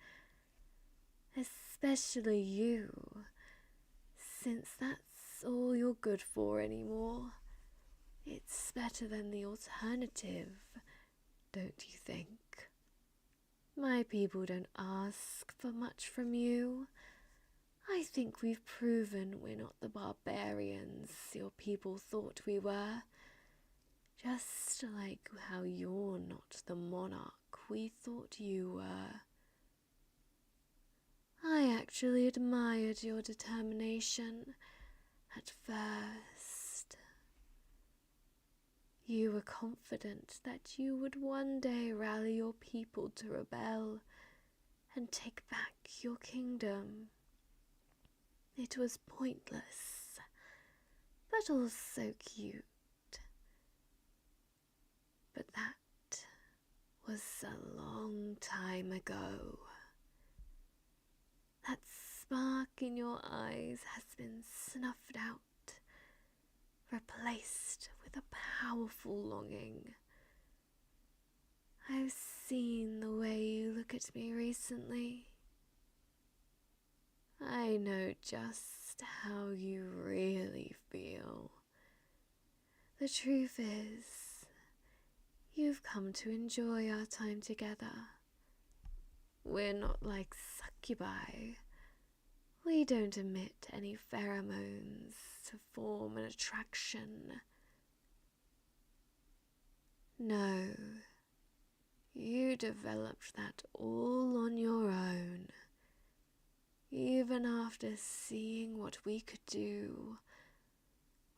especially you, since that's all you're good for anymore. It's better than the alternative, don't you think? My people don't ask for much from you. I think we've proven we're not the barbarians your people thought we were. Just like how you're not the monarch we thought you were. I actually admired your determination at first. You were confident that you would one day rally your people to rebel and take back your kingdom. It was pointless, but also cute. But that was a long time ago. That spark in your eyes has been snuffed out, replaced with a powerful longing. I've seen the way you look at me recently. I know just how you really feel. The truth is, you've come to enjoy our time together. We're not like succubi. We don't emit any pheromones to form an attraction. No, you developed that all on your own. Even after seeing what we could do,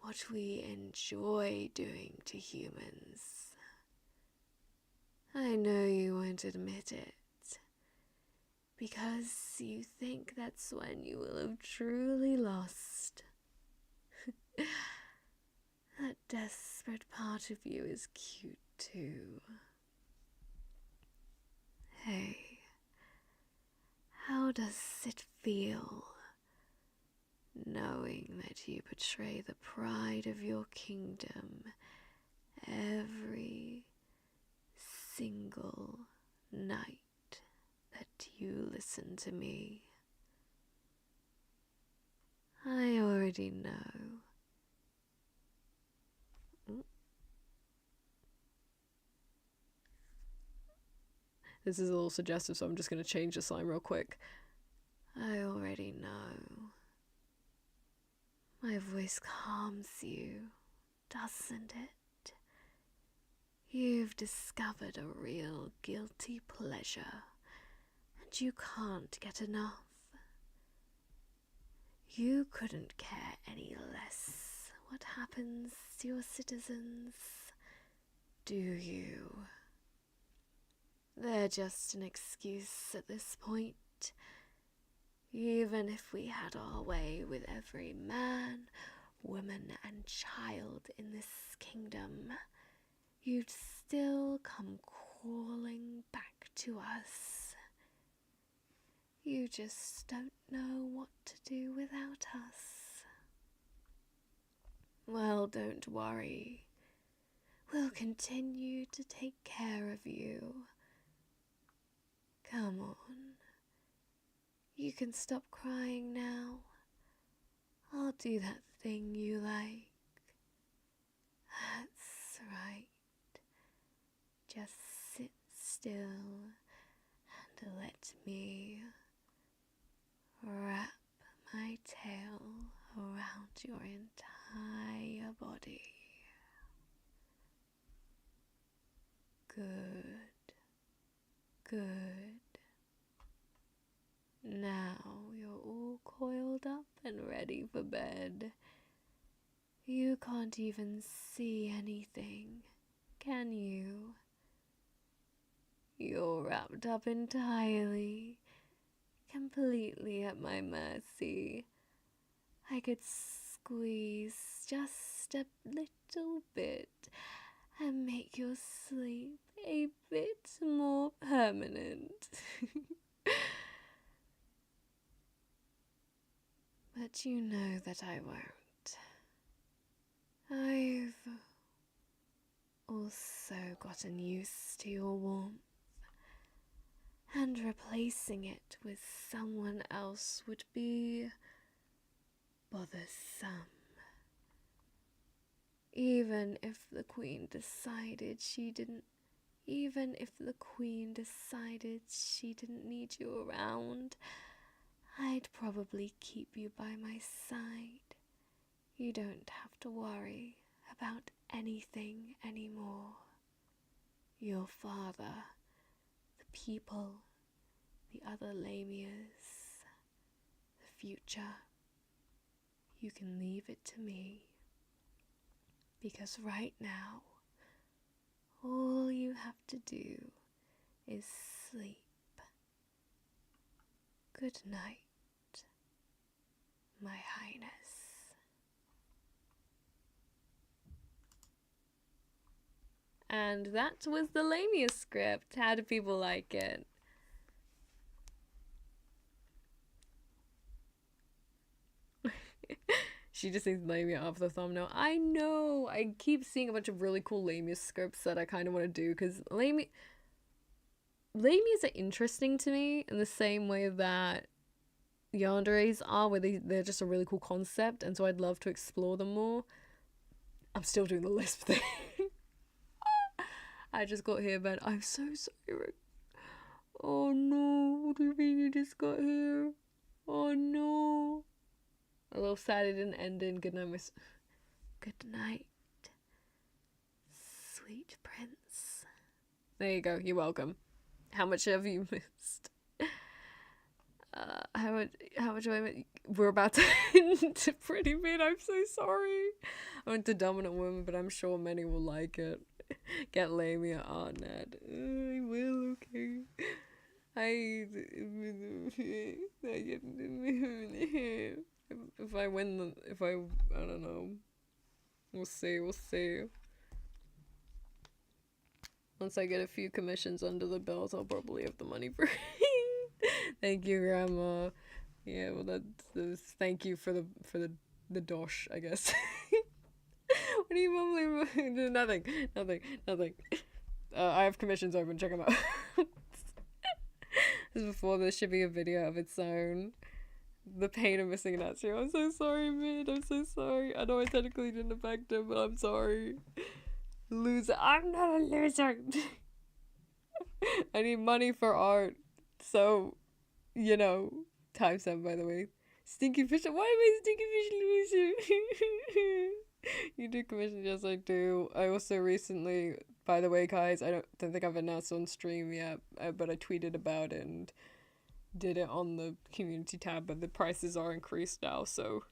what we enjoy doing to humans. I know you won't admit it, because you think that's when you will have truly lost. That desperate part of you is cute too. Hey, how does it feel, knowing that you betray the pride of your kingdom every single night that you listen to me. I already know. This is a little suggestive, so I'm just going to change the sign real quick. I already know. My voice calms you, doesn't it? You've discovered a real guilty pleasure, and you can't get enough. You couldn't care any less what happens to your citizens, do you? They're just an excuse at this point. Even if we had our way with every man, woman, and child in this kingdom, you'd still come crawling back to us. You just don't know what to do without us. Well, don't worry. We'll continue to take care of you. Come on. You can stop crying now. I'll do that thing you like. That's right. Just sit still and let me wrap my tail around your entire body. Good. Good. Now you're all coiled up and ready for bed. You can't even see anything, can you? You're wrapped up entirely, completely at my mercy. I could squeeze just a little bit and make your sleep a bit more permanent. But you know that I won't. I've also gotten used to your warmth, and replacing it with someone else would be bothersome. Even if the Queen decided she didn't need you around, I'd probably keep you by my side. You don't have to worry about anything anymore. Your father, the people, the other Lamias, the future, you can leave it to me. Because right now, all you have to do is sleep. Good night, my highness. And that was the Lamia script. How do people like it? She just needs Lamia off the thumbnail. I know! I keep seeing a bunch of really cool Lamia scripts that I kind of want to do, because Lamias are interesting to me in the same way that yanderes are, where they're just a really cool concept, and so I'd love to explore them more. I'm still doing the lisp thing. I just got here, man. I'm so sorry. Oh no, what do you mean you just got here? Oh no. A little sad it didn't end in good night, miss. Good night, sweet prince. There you go, you're welcome. How much have you missed? How much have I missed? We're about to into pretty bit. I'm so sorry. I went to dominant woman, but I'm sure many will like it. Get Lamia on that. I will, okay. If I win I don't know. We'll see. Once I get a few commissions under the belt, I'll probably have the money for Thank you, Grandma. Yeah, well that's thank you for the dosh, I guess. What are you mumbling? Nothing. I have commissions open, check them out. This is before there should be a video of its own. The pain of missing an answer. I'm so sorry, man. I'm so sorry. I know I technically didn't affect him, but I'm sorry. Loser. I'm not a loser. I need money for art. So, you know, times 7, by the way. Stinky fish. Why am I stinky fish loser? You do commission, yes I do. I also recently, by the way, guys, I don't think I've announced on stream yet, but I tweeted about it and did it on the community tab, but the prices are increased now, so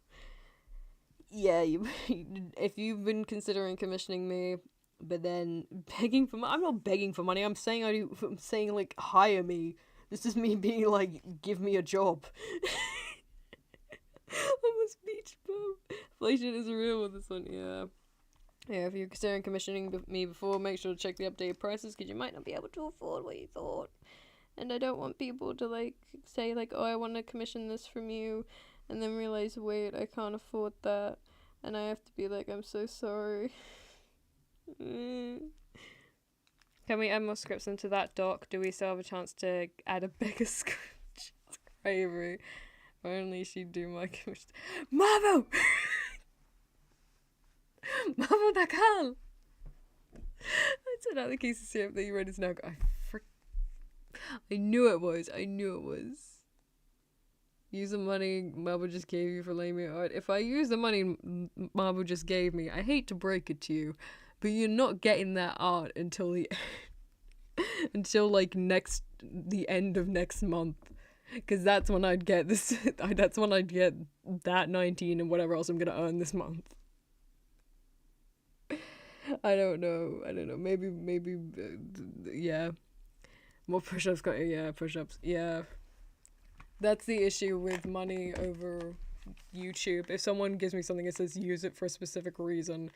yeah, if you've been considering commissioning me, but then begging for money, I'm not begging for money, I'm saying like, hire me. This is me being like, give me a job. I'm a speech bum. Inflation is real with this one, yeah. Yeah, if you're considering commissioning me before, make sure to check the updated prices, because you might not be able to afford what you thought. And I don't want people to, like, say, like, oh, I want to commission this from you, and then realize, wait, I can't afford that, and I have to be like, I'm so sorry. Can we add more scripts into that doc? Do we still have a chance to add a bigger script? It's crazy. If only she'd do my commission. Marvo! Marvo Nakal! I said out the case of syrup that you read is now. I knew it was. Use the money Marvo just gave you for Lamia art. If I use the money Marvo just gave me, I hate to break it to you, but you're not getting that art until like the end of next month. Because that's when I'd get this. That's when I'd get that 19 and whatever else I'm gonna earn this month. I don't know. Maybe. Yeah. More push-ups. Yeah, push-ups. Yeah. That's the issue with money over YouTube. If someone gives me something that says use it for a specific reason,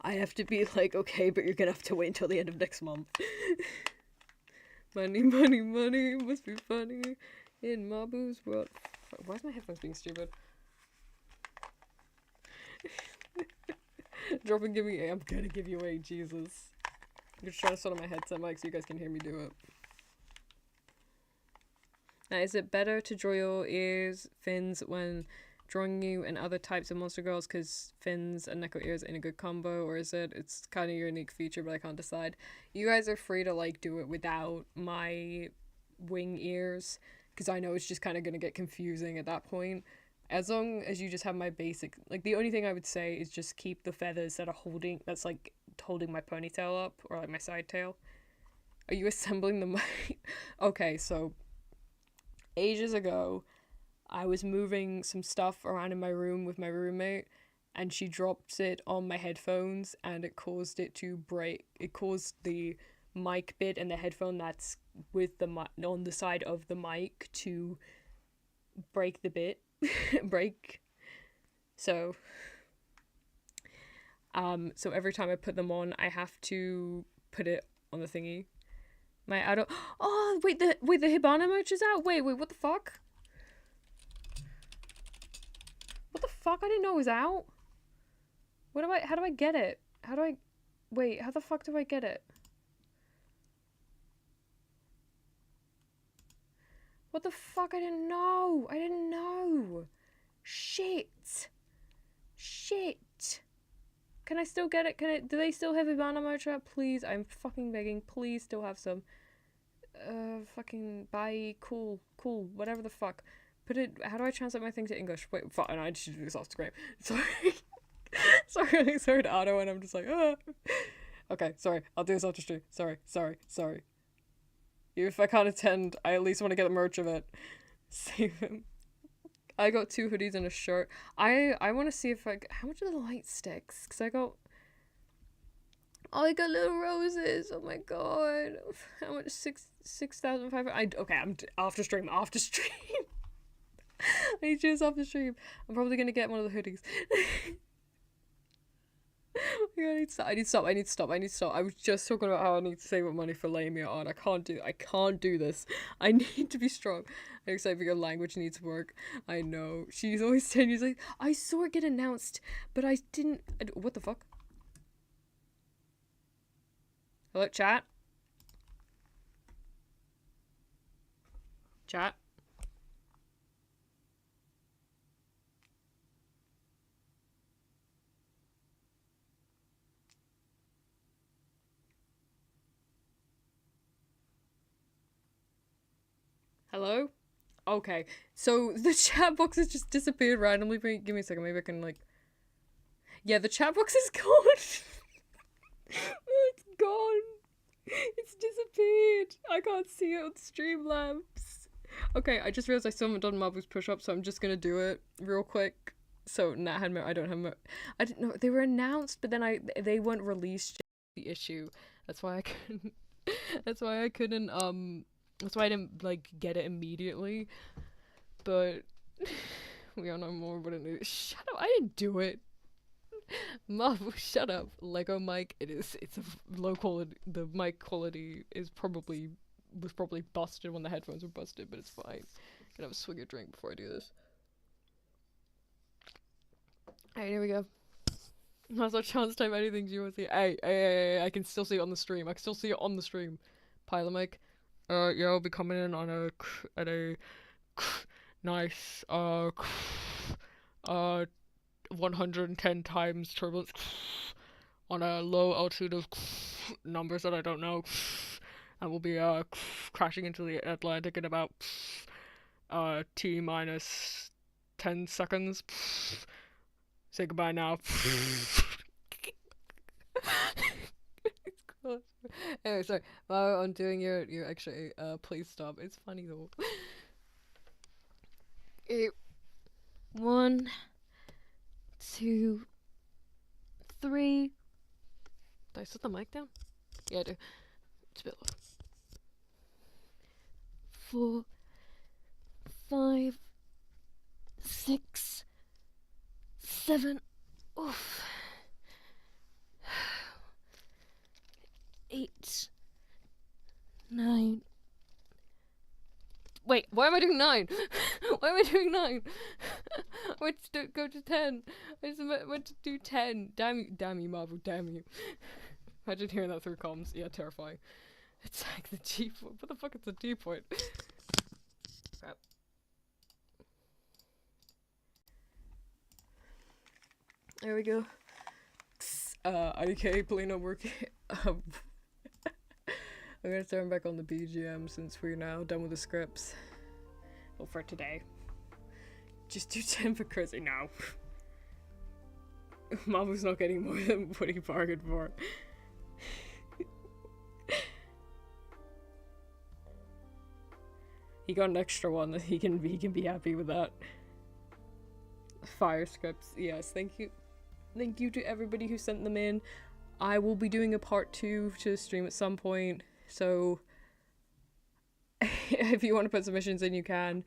I have to be like, okay, but you're gonna have to wait until the end of next month. Money. Must be funny. In Mabu's world. Why is my headphones being stupid? Drop and give me. I'm gonna give you a Jesus. I'm just trying to sort out my headset mic so you guys can hear me do it. Now, is it better to draw your ears, fins, when drawing you and other types of monster girls because fins and neko ears ain't a good combo, or is it? It's kind of a unique feature, but I can't decide. You guys are free to like do it without my wing ears, because I know it's just kind of gonna get confusing at that point. As long as you just have my basic, like the only thing I would say is just keep the feathers that are holding my ponytail up, or like my side tail. Are you assembling the mic? Okay, so ages ago, I was moving some stuff around in my room with my roommate, and she dropped it on my headphones, and it caused it to break. It caused the mic bit and the headphone that's with the on the side of the mic to break the bit. break. So every time I put them on, I have to put it on the thingy. My adult. Oh wait, the Hibana merch is out. Wait, what the fuck? What the fuck? I didn't know it was out. How do I get it? How the fuck do I get it? What the fuck? I didn't know. Shit. Can I still get it? Do they still have Hibana merch out? Please, I'm fucking begging. Please still have some. Fucking bye. Cool. Whatever the fuck. Put it. How do I translate my thing to English? Wait, fuck. I just do this off screen. Sorry. Sorry. I heard auto and I'm just like, ah. Okay, sorry. I'll do this after stream. Sorry. If I can't attend, I at least want to get the merch of it. Save him. I got 2 hoodies and a shirt. I want to see if how much are the light sticks? Because I got little roses. Oh my god. How much? 6,500. Okay, I'm after stream. I need to do this after stream. I'm probably gonna get one of the hoodies. I need to stop. I was just talking about how I need to save up money for Lamia art. I can't do this. I need to be strong. I'm excited for your language needs work. I know. She's always saying, she's like, I saw it get announced, but I didn't. What the fuck? Hello, chat? Chat. Hello? Okay. So the chat box has just disappeared randomly. Give me a second. Maybe I can, like... Yeah, the chat box is gone. It's gone. It's disappeared. I can't see it on Streamlabs. Okay, I just realized I still haven't done Marvel's push-up, so I'm just gonna do it real quick. So, I don't have I didn't know. They were announced, but then they weren't released. The issue. That's why I couldn't... That's why I couldn't, That's why I didn't, like, get it immediately. But... we all know more what it is. Shut up, I didn't do it. Mom, shut up. Lego mic, it's a low quality, the mic quality was probably busted when the headphones were busted, but it's fine. Gonna have a swig of drink before I do this. Alright, here we go. Now's our chance to type anything you want to see. Hey, I can still see it on the stream. I can still see it on the stream. Pilot mic. Yeah, I'll be coming in on a nice, 110 times turbulence on a low altitude of numbers that I don't know, and we'll be crashing into the Atlantic in about T minus 10 seconds. Say goodbye now. Anyway, sorry. While I'm doing your extra, please stop. It's funny though. 1, 2, 3. Did I set the mic down? Yeah, I do. It's a bit low. 4, 5, 6, 7. Oof. 8, 9. Wait, why am I doing 9? Why am I doing 9? I went to go to 10. I just went to do 10. Damn you, Marvel, damn you. Imagine hearing that through comms. Yeah, terrifying. It's like the G point. What the fuck is the D point? Crap. There we go. Okay, Polino working. I'm gonna turn back on the BGM since we're now done with the scripts. Well, for today. Just do 10 for Chrissy now. Mamu's not getting more than what he bargained for. He got an extra one that he can be happy with that. Fire scripts, yes, thank you. Thank you to everybody who sent them in. I will be doing a part 2 to stream at some point. So, if you want to put submissions in, you can.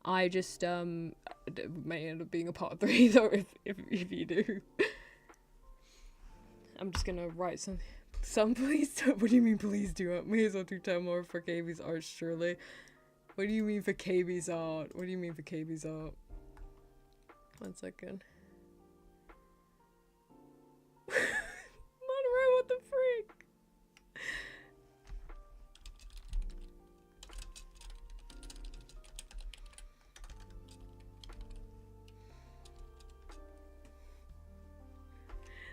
I just, may end up being a part 3, though, if you do. I'm just gonna write some please do. What do you mean, please do it? May as well do 10 more for KB's art, surely. What do you mean for KB's art? What do you mean for KB's art? 1 second. Monroe, what the freak?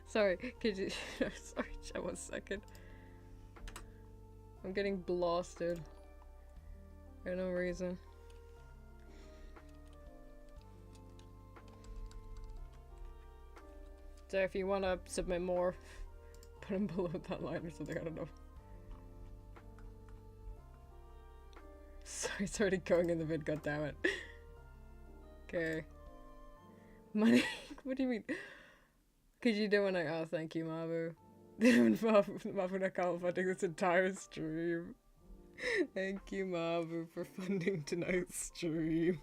Sorry, could you... Sorry, chat, 1 second. I'm getting blasted. For no reason. So if you want to submit more, put them below that line or something, I don't know. Sorry, it's already going in the vid, goddammit. Okay. Money? What do you mean? Could you do when oh, thank you, Mabu. Mabu Nakal funding this entire stream. Thank you, Mabu, for funding tonight's stream.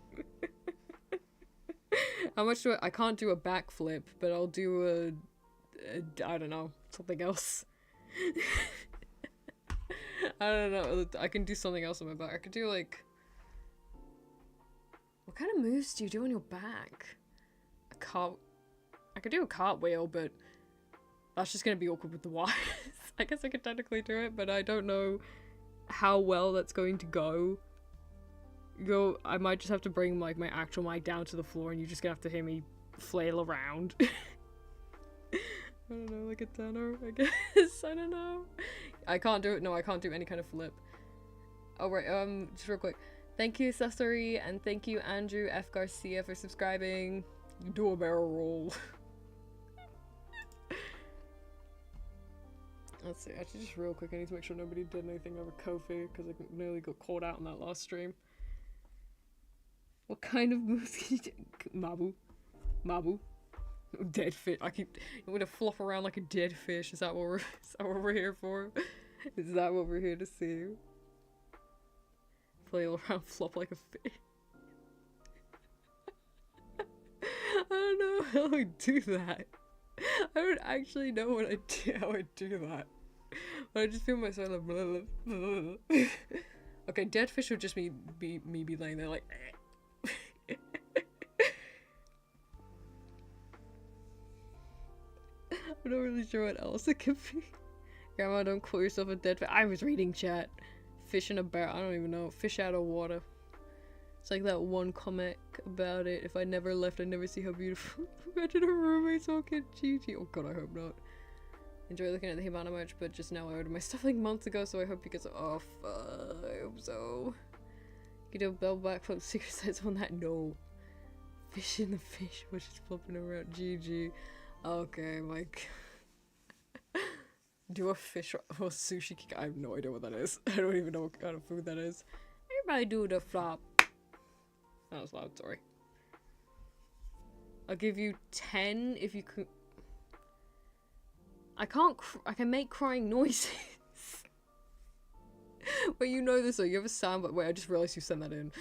How much do I can't do a backflip, but I'll do I don't know, something else. I don't know, I can do something else on my back. I could do like... What kind of moves do you do on your back? I could do a cartwheel, but that's just gonna be awkward with the wires. I guess I could technically do it, but I don't know how well that's going to go. I might just have to bring like my actual mic down to the floor, and you're just gonna have to hear me flail around. I don't know, like a tenor, I guess. I don't know. I can't do it. No, I can't do any kind of flip. Oh right, just real quick. Thank you, Sasori, and thank you, Andrew F. Garcia, for subscribing. You do a barrel roll. Let's see, actually just real quick, I need to make sure nobody did anything over Kofi, because I nearly got called out in that last stream. What kind of moves can you do? Mabu? Dead fish. You want to flop around like a dead fish? Is that what we're here for? Is that what we're here to see? Flail around, flop like a fish. I don't know how I do that. I don't actually know how I do that. But I just feel myself like blah, blah, blah, blah. Okay, dead fish would just be laying there like I'm not really sure what else it could be. Grandma, don't call yourself a dead fish. I was reading chat. Fish in a barrel. I don't even know. Fish out of water. It's like that one comic about it. If I never left, I'd never see how beautiful. Imagine a roommate talking Gigi. Oh god, I hope not. Enjoy looking at the Hibana merch, but just now I ordered my stuff like months ago, so I hope you get off. I hope so. You do a bell backflip secret sites on that? No. Fish in the fish, which is flipping around. GG. Okay, Mike. Do a fish or sushi kick. I have no idea what that is. I don't even know what kind of food that is. Everybody do the flop. That was loud, sorry. I'll give you 10 if you could. I can make crying noises. Wait, you know this, or you have a sound, but wait, I just realized you sent that in.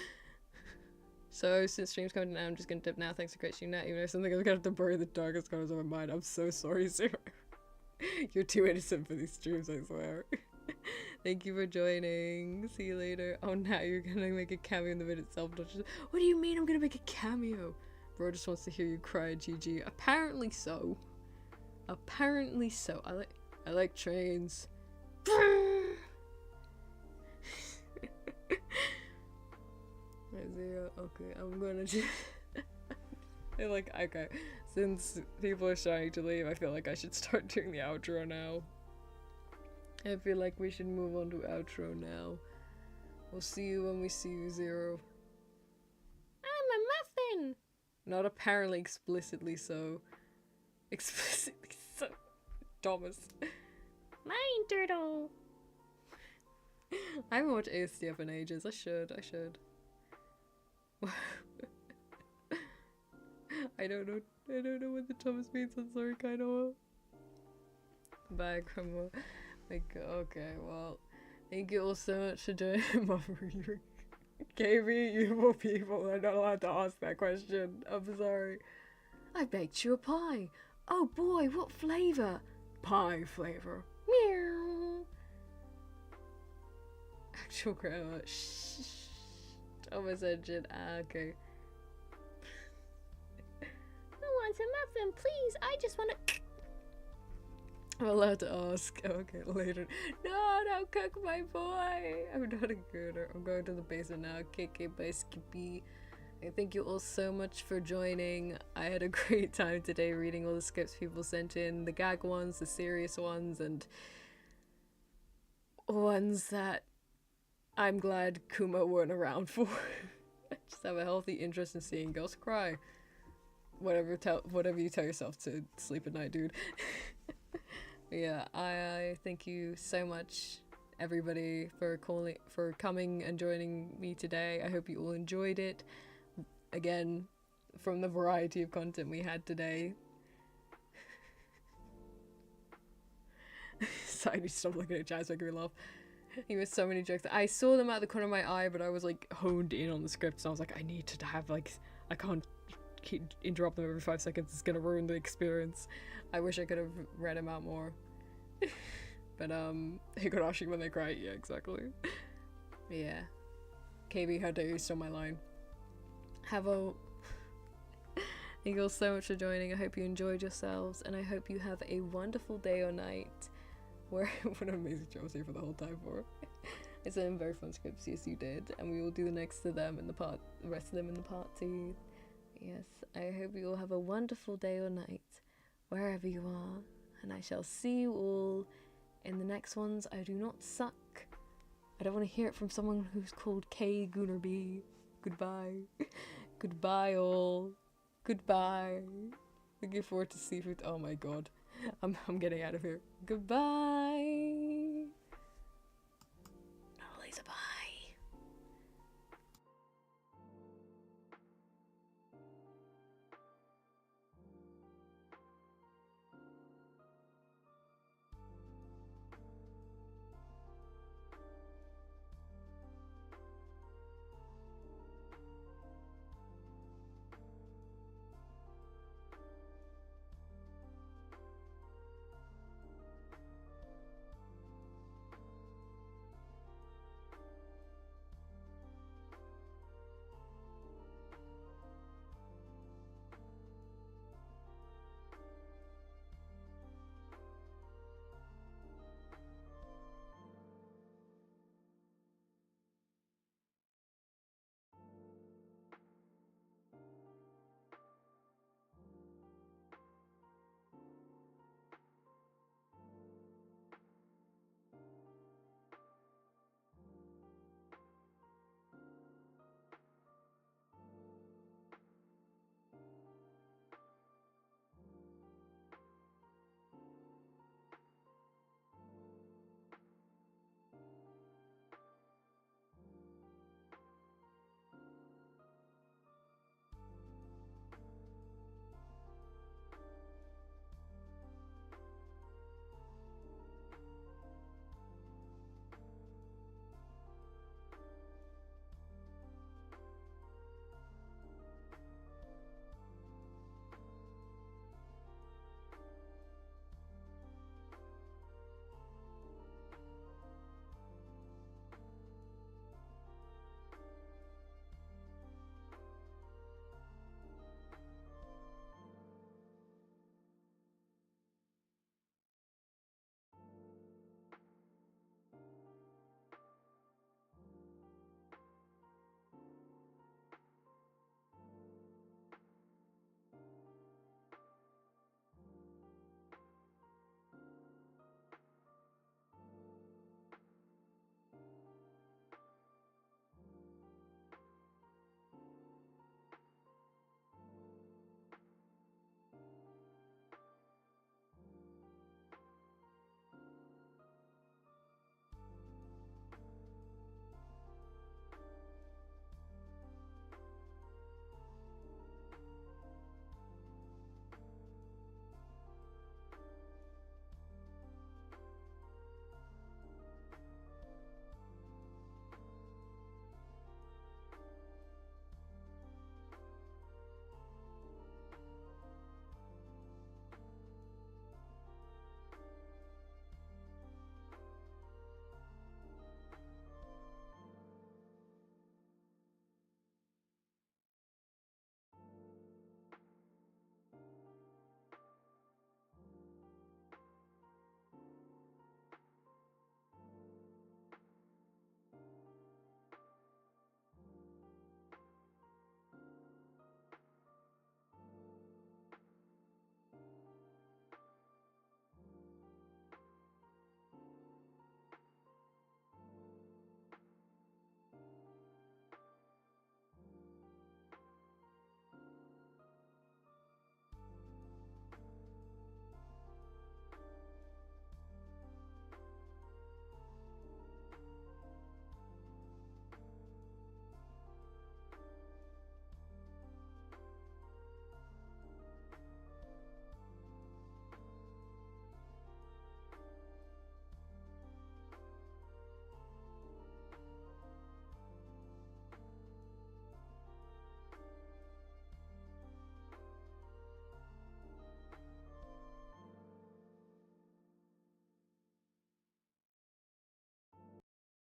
So, since stream's coming down, I'm just gonna dip now. Thanks for creating that, even though something I'm gonna have to bury the darkest corners of my mind. I'm so sorry, Zero. You're too innocent for these streams, I swear. Thank you for joining. See you later. Oh, now you're gonna make a cameo in the vid itself. What do you mean I'm gonna make a cameo? Bro just wants to hear you cry, GG. Apparently so. Apparently so. I like trains. Zero. Okay, I'm gonna just okay, since people are starting to leave, I feel like I should start doing the outro now. I feel like we should move on to outro now. We'll see you when we see you, Zero. I'm a muffin! Not apparently explicitly so. Explicitly so. Thomas. Mine turtle! I haven't watched ASTF in ages. I should. I don't know what the Thomas means. I'm sorry, Kainoa. Bye, Grandma. Like, okay, well, thank you all so much for doing it. KB, you people are not allowed to ask that question. I'm sorry. I baked you a pie. Oh boy, what flavor? Pie flavor. Meow. Actual grandma. Shh. Thomas engine. Ah, okay. Who wants a muffin, please? I just want to. I'm allowed to ask. Okay, later. No, don't cook my boy. I'm not a gooder. I'm going to the basement now. KK by Skippy. I thank you all so much for joining. I had a great time today reading all the scripts people sent in. The gag ones, the serious ones, and ones that I'm glad Kumo weren't around for. I just have a healthy interest in seeing girls cry. Whatever you tell yourself to sleep at night, dude. Yeah, I thank you so much, everybody, for coming and joining me today. I hope you all enjoyed it. Again, from the variety of content we had today. Sorry, I need to stop looking at Jazz making me laugh. He made so many jokes. I saw them out the corner of my eye, but I was like honed in on the script, so I was like, I need to have like, I can't interrupt them every 5 seconds. It's gonna ruin the experience. I wish I could have read him out more. But Higurashi when they cry, yeah, exactly. Yeah. KB, how dare you steal my line? Thank you all so much for joining. I hope you enjoyed yourselves, and I hope you have a wonderful day or night. What an amazing show I was here for the whole time for. It's in very fun scripts. Yes, you did, and we will do the rest of them in the part 2. Yes, I hope you all have a wonderful day or night, wherever you are, and I shall see you all in the next ones. I do not suck. I don't want to hear it from someone who's called K Goonerby. Goodbye. Goodbye, all. Goodbye. Looking forward to seafood. Oh my god. I'm getting out of here. Goodbye.